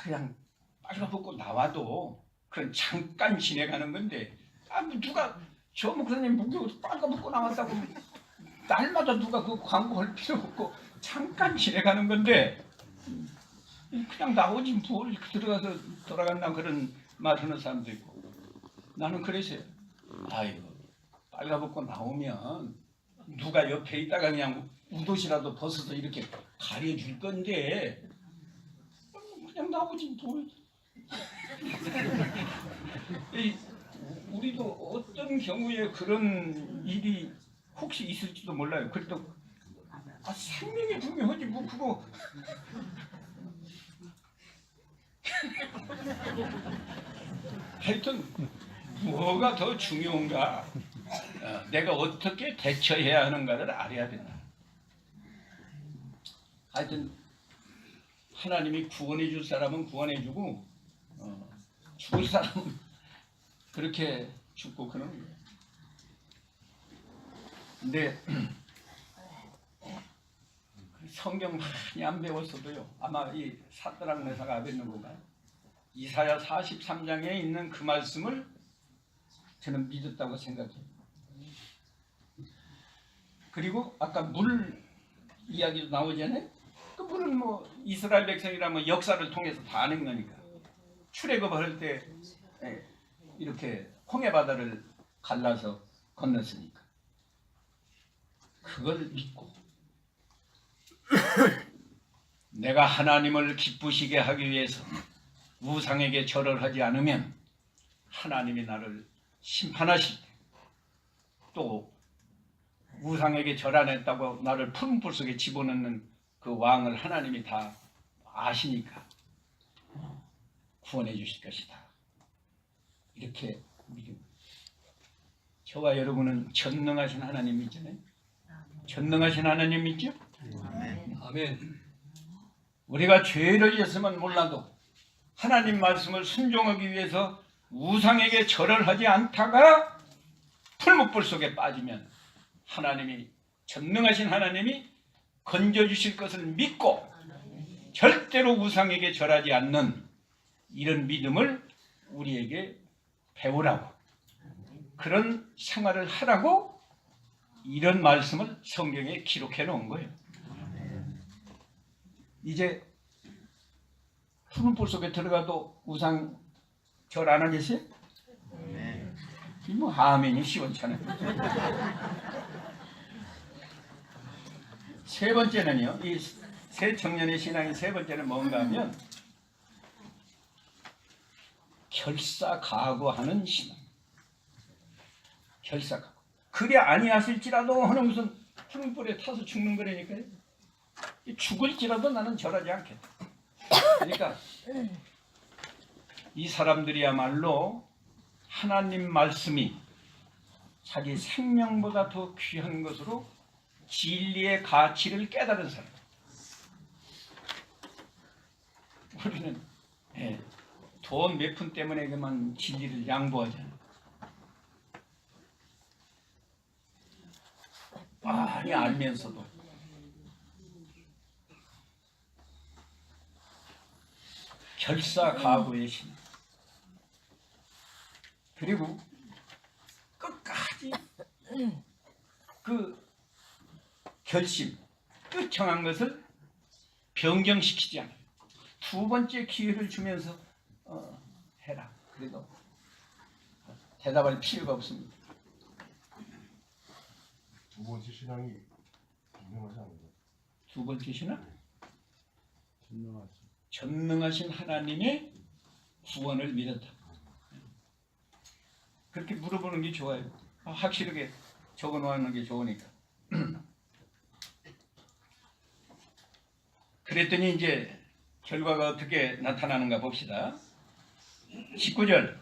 그냥 빨가벗고 나와도 그런 잠깐 지내가는 건데 뭐 누가 저 목사님 목욕을 빨가벗고 나왔다고 날마다 누가 그 광고할 필요 없고 잠깐 지내가는 건데 그냥 나오지 뭘 들어가서 돌아간다 그런 말하는 사람도 있고 나는 그랬어요. 아이고 빨가벗고 나오면 누가 옆에 있다가 그냥 웃옷이라도 벗어서 이렇게 가려줄 건데 그냥 나오지 뭘. 우리도 어떤 경우에 그런 일이 혹시 있을지도 몰라요. 그래도 생명이 중요하지 뭐 그거. 하여튼 뭐가 더 중요한가, 내가 어떻게 대처해야 하는가를 알아야 된다. 하여튼 하나님이 구원해 줄 사람은 구원해 주고 죽을 사람은 그렇게 죽고 그러는 거예요. 근데 성경 많이 안 배웠어도요. 아마 이 사드락 메사가 아벳느고가 이사야 43장에 있는 그 말씀을 저는 믿었다고 생각해요. 그리고 아까 물 이야기도 나오잖아요. 그 물은 뭐 이스라엘 백성이라면 역사를 통해서 다 아는 거니까. 출애굽할 때 이렇게 홍해 바다를 갈라서 건넜으니까 그걸 믿고 내가 하나님을 기쁘시게 하기 위해서 우상에게 절을 하지 않으면 하나님이 나를 심판하실 때 또 우상에게 절 안 했다고 나를 푸른 불 속에 집어넣는 그 왕을 하나님이 다 아시니까 구원해 주실 것이다. 이렇게 믿음. 저와 여러분은 전능하신 하나님 믿잖아요. 전능하신 하나님 믿죠? 아멘. 우리가 죄를 지었으면 몰라도 하나님 말씀을 순종하기 위해서 우상에게 절을 하지 않다가 풀무불 속에 빠지면 하나님이 전능하신 하나님이 건져주실 것을 믿고 절대로 우상에게 절하지 않는 이런 믿음을 우리에게 배우라고, 그런 생활을 하라고 이런 말씀을 성경에 기록해 놓은 거예요. 이제 푸른불 속에 들어가도 우상 절 안 하겠어요? 이 뭐 아멘이 시원찮아요. 세 번째는요, 이 새 청년의 신앙의 세 번째는 뭔가 하면 결사각오하는 신앙. 결사각오. 그래 아니하실지라도 하는 무슨 푸른불에 타서 죽는 거라니까요. 죽을지라도 나는 절하지 않겠다. 그러니까 이 사람들이야말로 하나님 말씀이 자기 생명보다 더 귀한 것으로 진리의 가치를 깨달은 사람. 우리는 돈 몇 푼 때문에 그만 진리를 양보하잖아요. 많이 알면서도 결사각오의 신. 그리고 끝까지 그 결심, 뜻 정한 것을 변경시키지 않아요. 두 번째 기회를 주면서 해라. 그래도 대답할 필요가 없습니다. 두 번째 신앙이 분명하지 않은가? 두 번째 신앙? 전능하신 하나님의 구원을 믿었다. 그렇게 물어보는 게 좋아요. 확실하게 적어놓는 게 좋으니까. 그랬더니 이제 결과가 어떻게 나타나는가 봅시다. 19절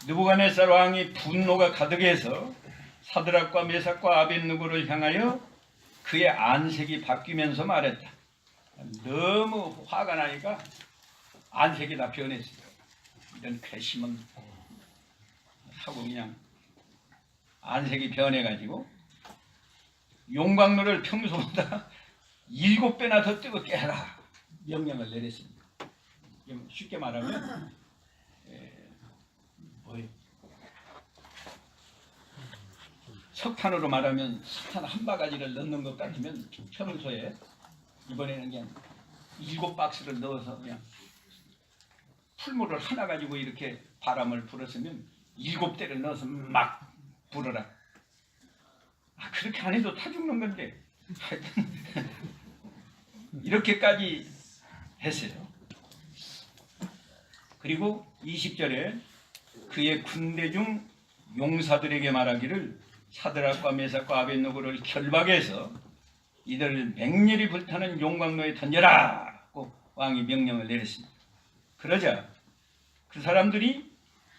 느부갓네살 왕이 분노가 가득해서 사드락과 메삭과 아벳느고를 향하여 그의 안색이 바뀌면서 말했다. 너무 화가 나니까 안색이 다 변했어요. 이런 괘씸한 하고 그냥 안색이 변해가지고 용광로를 평소보다 7배나 더 뜨겁게 해라 명령을 내렸습니다. 쉽게 말하면 석탄으로 말하면 석탄 한 바가지를 넣는 것 같으면 평소에 이번에는 그냥 7박스를 넣어서 그냥 풀물을 하나 가지고 이렇게 바람을 불었으면 7대를 넣어서 막 불어라. 그렇게 안 해도 타 죽는 건데 하여튼 이렇게까지 했어요. 그리고 20절에 그의 군대 중 용사들에게 말하기를 사드락과 메삭과 아벳느고를 결박해서 이들을 맹렬히 불타는 용광로에 던져라고 왕이 명령을 내렸습니다. 그러자 그 사람들이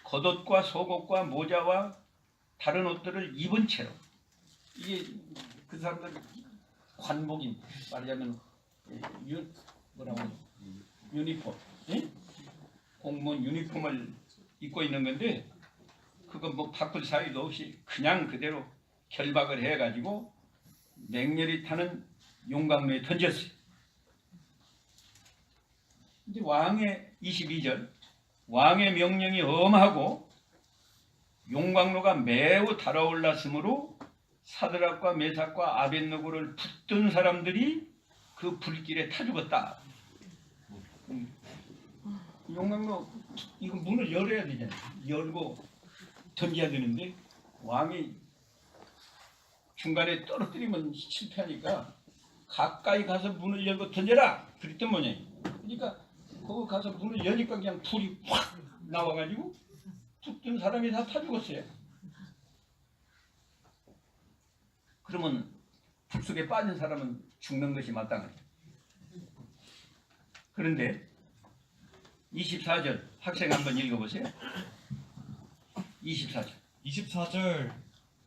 겉옷과 속옷과 모자와 다른 옷들을 입은 채로, 이게 그 사람들 관복인 말하자면 유니폼, 공무원 유니폼을 입고 있는 건데 그거 뭐 바꿀 사이도 없이 그냥 그대로 결박을 해가지고 맹렬히 타는 용광로에 던졌어요. 이제 왕의 22절 왕의 명령이 엄하고 용광로가 매우 달아올랐으므로 사드락과 메삭과 아벳느고를 붙든 사람들이 그 불길에 타 죽었다. 용광로 이거 문을 열어야 되잖아요. 열고 던져야 되는데 왕이 중간에 떨어뜨리면 실패하니까 가까이 가서 문을 열고 던져라 그랬던 모양이에요. 그러니까 거기 가서 문을 여니까 그냥 불이 확 나와가지고 붙든 사람이 다 타 죽었어요. 그러면 불 속에 빠진 사람은 죽는 것이 마땅하죠. 그런데 24절 학생 한번 읽어보세요. 24절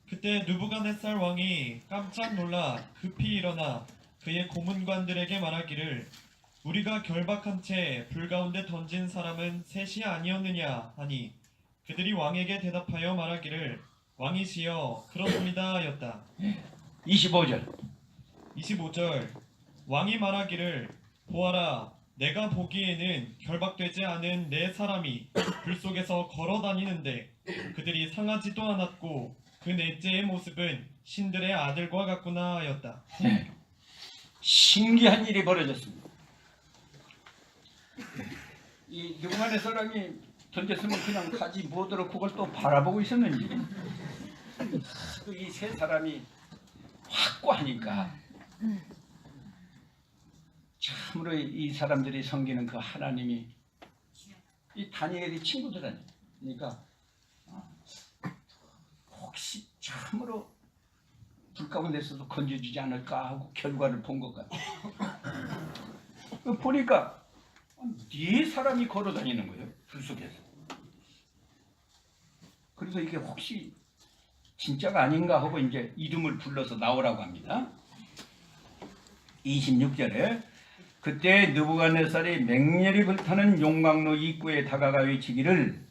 그때 느부갓네살 왕이 깜짝 놀라 급히 일어나 그의 고문관들에게 말하기를 우리가 결박한 채 불 가운데 던진 사람은 셋이 아니었느냐 하니 그들이 왕에게 대답하여 말하기를 왕이시여 그렇습니다 하였다. 25절 왕이 말하기를 보아라 내가 보기에는 결박되지 않은 네 사람이 불 속에서 걸어 다니는데 그들이 상하지도 않았고 그 넷째의 모습은 신들의 아들과 같구나 하였다. 신기한 일이 벌어졌습니다. 이 느부갓네살이 던졌으면 그냥 가지 못하도록 그걸 또 바라보고 있었는지 이 세 사람이 확고하니까 참으로 이 사람들이 섬기는 그 하나님이 이 다니엘의 친구들 아니니까 혹시 참으로 불 가운데서도 건져주지 않을까 하고 결과를 본 것 같아요. 보니까 네 사람이 걸어 다니는 거예요. 불 속에서. 그래서 이게 혹시 진짜가 아닌가 하고 이제 이름을 불러서 나오라고 합니다. 26절에 그때 느부갓네살이 맹렬히 불타는 용광로 입구에 다가가 외치기를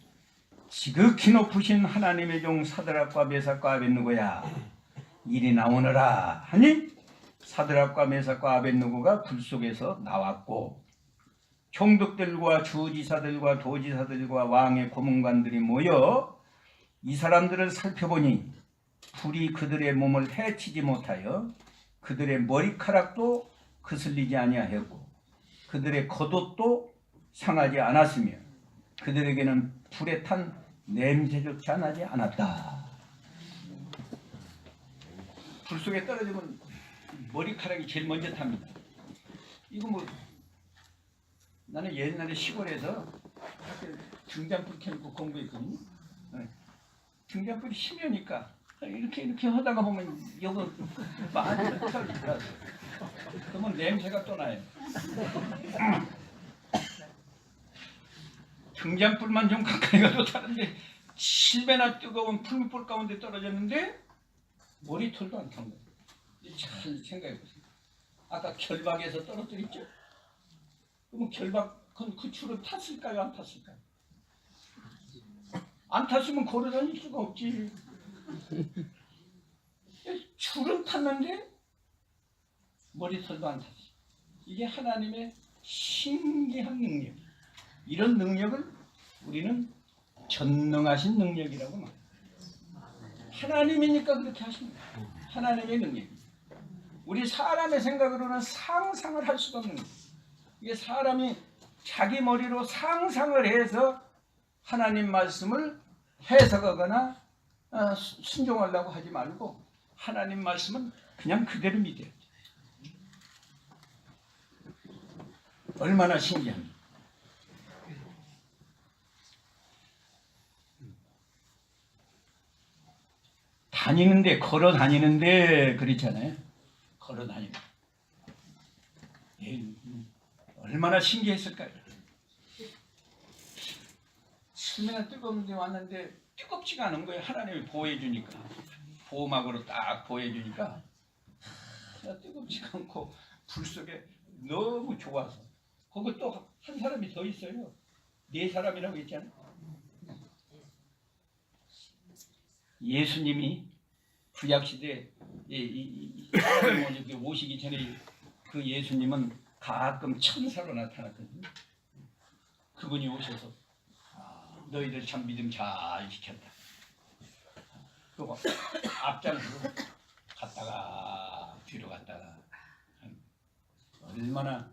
지극히 높으신 하나님의 종 사드락과 메삭과 아벳느고야 이리 나오너라 하니 사드락과 메삭과 아벳느고가 불 속에서 나왔고 총독들과 주지사들과 도지사들과 왕의 고문관들이 모여 이 사람들을 살펴보니 불이 그들의 몸을 해치지 못하여 그들의 머리카락도 그슬리지 아니하였고 그들의 겉옷도 상하지 않았으며 그들에게는 불에 탄 냄새조차 나지 않았다. 불 속에 떨어지면 머리카락이 제일 먼저 탑니다. 이거 뭐 나는 옛날에 시골에서 학교 등잔불 켜놓고 공부했거든요. 등잔불이 심하니까 이렇게 하다가 보면 여기 많이 털리더라고요. 그러면 냄새가 또 나요. 등잔불만 좀 가까이 가도 타는데 10배나 뜨거운 풀무불 가운데 떨어졌는데 머리털도 안 탄 거예요. 잘 생각해보세요. 아까 결박에서 떨어뜨렸죠? 그러면 결박은 그 줄은 탔을까요? 안 탔을까요? 안 탔으면 걸어 다닐 수가 없지. 줄은 탔는데 머리털도 안 탔어. 이게 하나님의 신기한 능력. 이런 능력을 우리는 전능하신 능력이라고 말해요. 하나님이니까 그렇게 하십니다. 하나님의 능력. 우리 사람의 생각으로는 상상을 할 수가 없는 거예요. 이게 사람이 자기 머리로 상상을 해서 하나님 말씀을 해석하거나 순종하려고 하지 말고 하나님 말씀은 그냥 그대로 믿어요. 얼마나 신기합니까? 다니는데 걸어 다니는데 그렇잖아요. 걸어 다니는. 얼마나 신기했을까요? 얼마나 뜨거운 데 왔는데 뜨겁지가 않은 거예요. 하나님이 보호해 주니까. 보호막으로 딱 보호해 주니까 뜨겁지가 않고 불 속에 너무 좋아서. 거기 또 한 사람이 더 있어요. 4사람이라고 했잖아요. 예수님이 구약시대에 하나님 오시기 전에 그 예수님은 가끔 천사로 나타났거든요. 그분이 오셔서 너희들 참 믿음 잘 지켰다. 그리고 앞장서로 갔다가 뒤로 갔다가 얼마나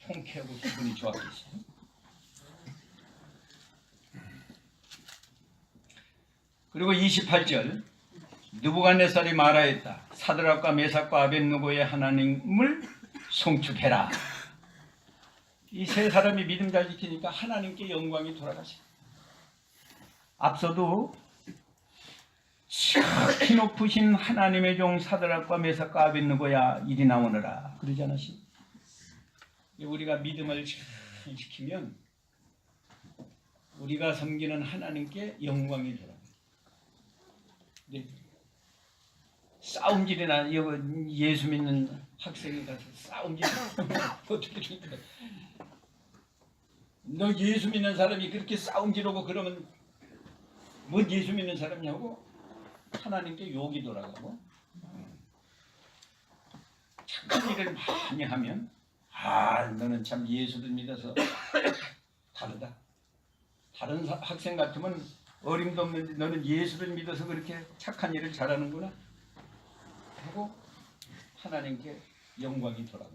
통쾌하고 기분이 좋았겠어요. 그리고 28절 느부갓네살이 말하였다. 사드락과 메삭과 아벳느고의 하나님을 송축해라. 이 3사람이 믿음 잘 지키니까 하나님께 영광이 돌아가시. 앞서도 지극히 높으신 하나님의 종 사드락과 메삭과 아벳느고야 이리 나오너라 그러지 않으시? 우리가 믿음을 잘 지키면 우리가 섬기는 하나님께 영광이 돌아가. 싸움질이나 예수 믿는 학생이 가서 싸움질 어떻게 될까? 너 예수 믿는 사람이 그렇게 싸움질하고 그러면 뭔 예수 믿는 사람이냐고 하나님께 욕이 돌아가고 착한 일을 많이 하면 너는 참 예수를 믿어서 다르다. 다른 학생 같으면 어림도 없는데 너는 예수를 믿어서 그렇게 착한 일을 잘하는구나 하고 하나님께 영광이 돌아가.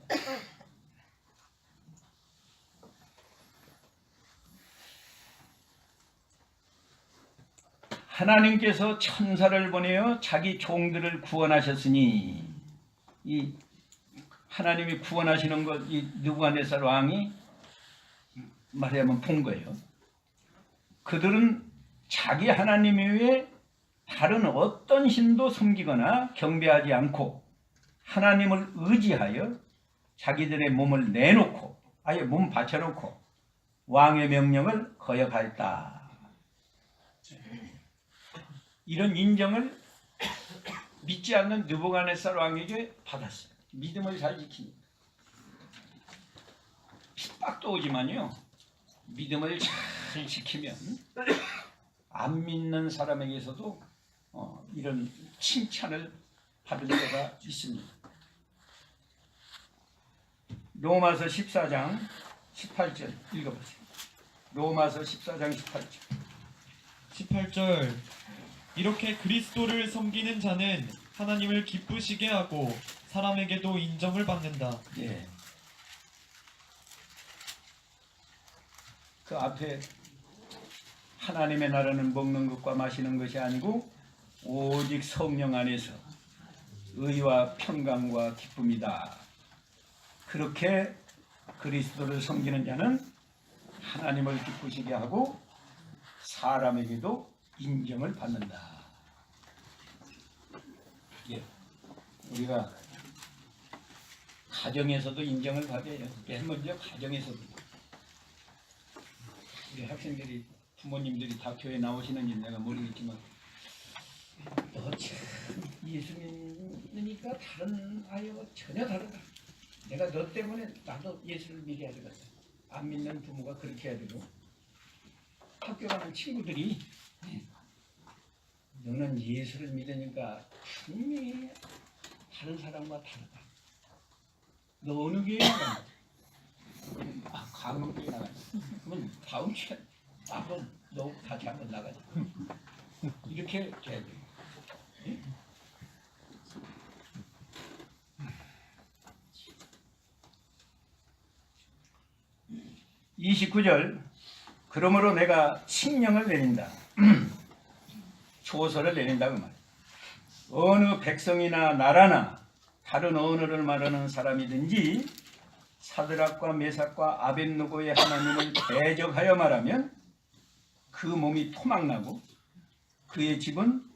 하나님께서 천사를 보내어 자기 종들을 구원하셨으니 이 하나님이 구원하시는 것 이 느부갓네살 왕이 말하자면 본 거예요. 그들은 자기 하나님 외에 다른 어떤 신도 섬기거나 경배하지 않고 하나님을 의지하여 자기들의 몸을 내놓고 아예 몸 바쳐놓고 왕의 명령을 거역하였다. 이런 인정을 믿지 않는 느부갓네살 왕에게 받았어요. 믿음을 잘 지키니까. 핍박도 오지만요. 믿음을 잘 지키면 안 믿는 사람에게서도 이런 칭찬을 받을 때가 있습니다. 로마서 14장 18절 읽어보세요. 로마서 14장 18절. 18절 이렇게 그리스도를 섬기는 자는 하나님을 기쁘시게 하고 사람에게도 인정을 받는다. 예. 그 앞에 하나님의 나라는 먹는 것과 마시는 것이 아니고 오직 성령 안에서 의와 평강과 기쁨이다. 그렇게 그리스도를 섬기는 자는 하나님을 기쁘시게 하고 사람에게도 인정을 받는다. 예. 우리가 가정에서도 인정을 받아요. 맨 먼저 가정에서도. 우리 학생들이 부모님들이 다 교회 나오시는지 내가 모르겠지만 너 참 예수 믿으니까 다른 아이와 전혀 다르다. 내가 너 때문에 나도 예수를 믿어야 되겠다. 안 믿는 부모가 그렇게 해야 되고 학교 가는 친구들이 너는 예수를 믿으니까 분명히 다른 사람과 다르다. 너 어느 교회에 나가? 아, 강원교회 나가자. 그러면 다음 주에 한번 너 같이 한번 나가자. 이렇게 돼야 돼. 예? (29절) 그러므로 내가 칙령을 내린다. 조서를 내린다 그 말. 어느 백성이나 나라나 다른 언어를 말하는 사람이든지 사드락과 메삭과 아벳느고의 하나님을 대적하여 말하면 그 몸이 토막나고 그의 집은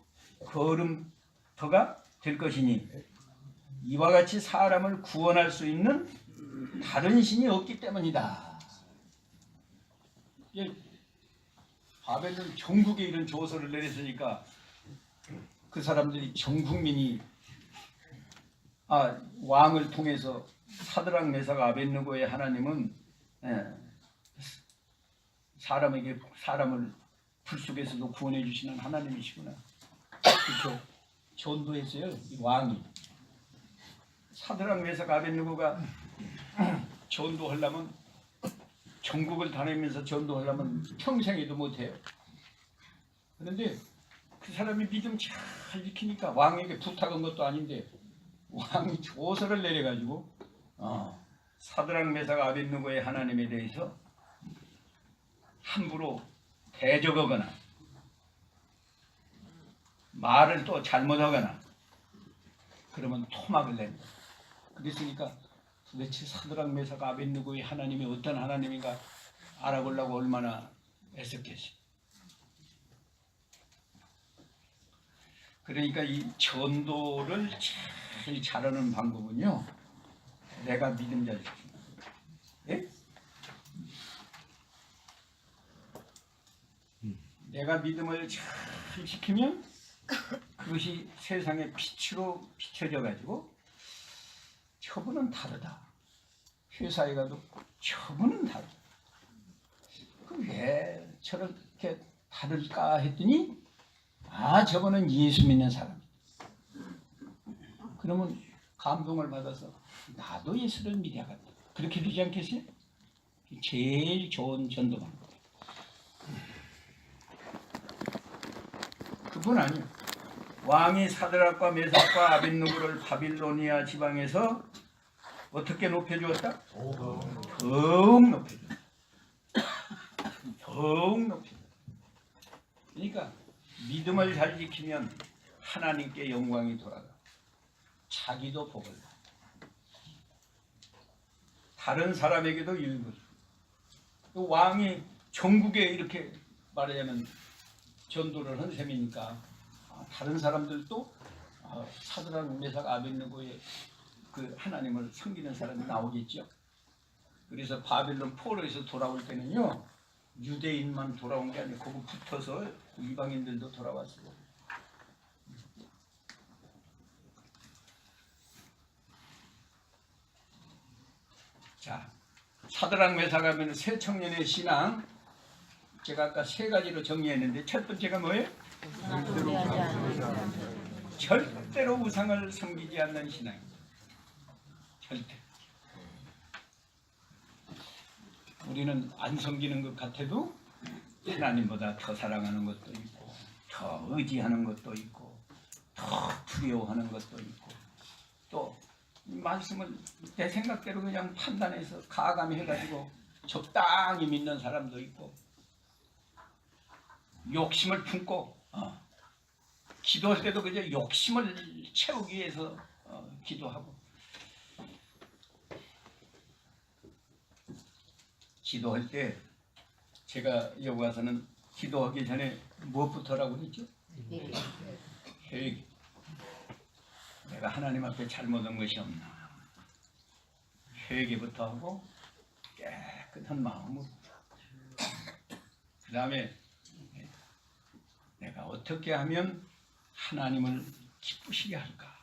거름터가 될 것이니 이와 같이 사람을 구원할 수 있는 다른 신이 없기 때문이다. 예, 바벨론 전국에 이런 조서를 내렸으니까 그 사람들이 전 국민이 왕을 통해서 사드락 메삭 아벳느고의 하나님은 사람을 불 속에서도 구원해 주시는 하나님이시구나. 그렇게 전도했어요. 이 왕이. 사드락 메삭 아벳느고가 전도하려면 전국을 다니면서 전도하려면 평생에도 못해요. 그런데 그 사람이 믿음 잘 지키니까 왕에게 부탁한 것도 아닌데 왕이 조서를 내려가지고 사드락 메삭 아벳느고의 하나님에 대해서 함부로 대적하거나 말을 또 잘못하거나 그러면 토막을 낸다. 그랬으니까 도대체 사드락 메삭 아벳느고의 하나님이 어떤 하나님인가 알아보려고 얼마나 애썼겠어. 그러니까 이 전도를 제일 잘하는 방법은요, 내가 믿음 잘 지키는 거예요. 예? 내가 믿음을 잘 지키면 그것이 세상의 빛으로 비춰져 가지고 저분은 다르다. 회사에 가도 저분은 다르다. 왜 저렇게 다를까 했더니 저분은 예수 믿는 사람이다. 그러면 감동을 받아서 나도 예수를 믿어야겠다. 그렇게 되지 않겠어요? 제일 좋은 전도 방법. 그뿐 아니에요. 왕이 사드락과 메삭과 아벳느고를 바빌로니아 지방에서 어떻게 높여주었다? 더욱 높여줬다. 더욱 높여줬다. 그러니까 믿음을 잘 지키면 하나님께 영광이 돌아가. 자기도 복을 받아. 다른 사람에게도 일을 또 왕이 전국에 이렇게 말하자면 전도를 한 셈이니까 다른 사람들도 사드락 메삭 아벳느고의 그 하나님을 섬기는 사람이 나오겠죠. 그래서 바벨론 포로에서 돌아올 때는요, 유대인만 돌아온 게 아니고 거기 붙어서 이방인들도 돌아왔어요. 자, 사드락 메삭 하면 새 청년의 신앙, 제가 아까 세 가지로 정리했는데 첫 번째가 뭐예요? 절대로 우상을 섬기지 않는 신앙입니다. 절대. 우리는 안 섬기는 것 같아도 하나님보다 더 사랑하는 것도 있고 더 의지하는 것도 있고 더 두려워하는 것도 있고 또 이 말씀을 내 생각대로 그냥 판단해서 가감해가지고 적당히 믿는 사람도 있고 욕심을 품고 기도할 때도 그저 욕심을 채우기 위해서 기도하고 기도할 때 제가 여기 와서는 기도하기 전에 무엇부터라고 했죠? 회개. 내가 하나님 앞에 잘못한 것이 없나 회개부터 하고 깨끗한 마음으로 그 다음에 내가 어떻게 하면 하나님을 기쁘시게 할까?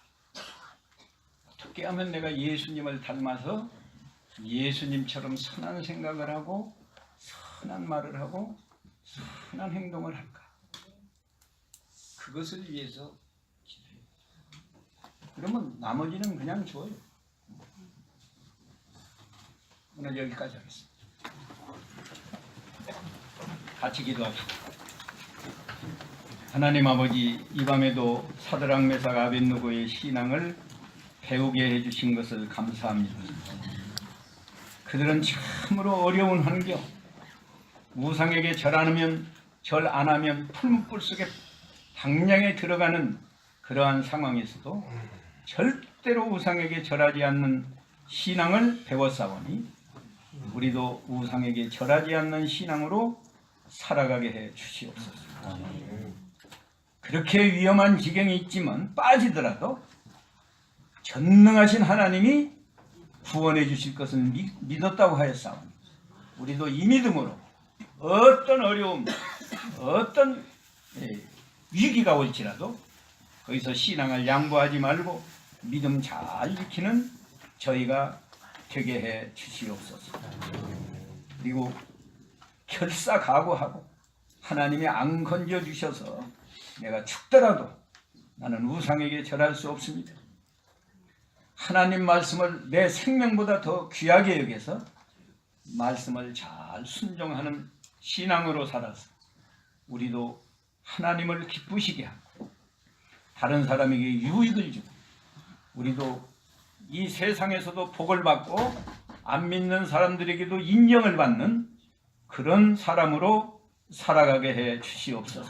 어떻게 하면 내가 예수님을 닮아서 예수님처럼 선한 생각을 하고 선한 말을 하고 선한 행동을 할까? 그것을 위해서 기도해요. 그러면 나머지는 그냥 줘요. 오늘 여기까지 하겠습니다. 같이 기도합시다. 하나님 아버지, 이 밤에도 사드락 메삭 아벳느고의 신앙을 배우게 해주신 것을 감사합니다. 그들은 참으로 어려운 환경, 우상에게 절 안 하면 풀무불 속에 당장에 들어가는 그러한 상황에서도 절대로 우상에게 절하지 않는 신앙을 배웠사오니 우리도 우상에게 절하지 않는 신앙으로 살아가게 해 주시옵소서. 그렇게 위험한 지경이 있지만 빠지더라도 전능하신 하나님이 구원해 주실 것을 믿었다고 하였사오니 우리도 이 믿음으로 어떤 어려움, 어떤 위기가 올지라도 거기서 신앙을 양보하지 말고 믿음 잘 지키는 저희가 되게 해 주시옵소서. 그리고 결사각오하고 하나님이 안 건져 주셔서 내가 죽더라도 나는 우상에게 절할 수 없습니다. 하나님 말씀을 내 생명보다 더 귀하게 여겨서 말씀을 잘 순종하는 신앙으로 살아서 우리도 하나님을 기쁘시게 하고 다른 사람에게 유익을 주고 우리도 이 세상에서도 복을 받고 안 믿는 사람들에게도 인정을 받는 그런 사람으로 살아가게 해 주시옵소서.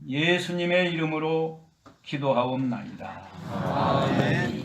예수님의 이름으로 기도하옵나이다. 아멘.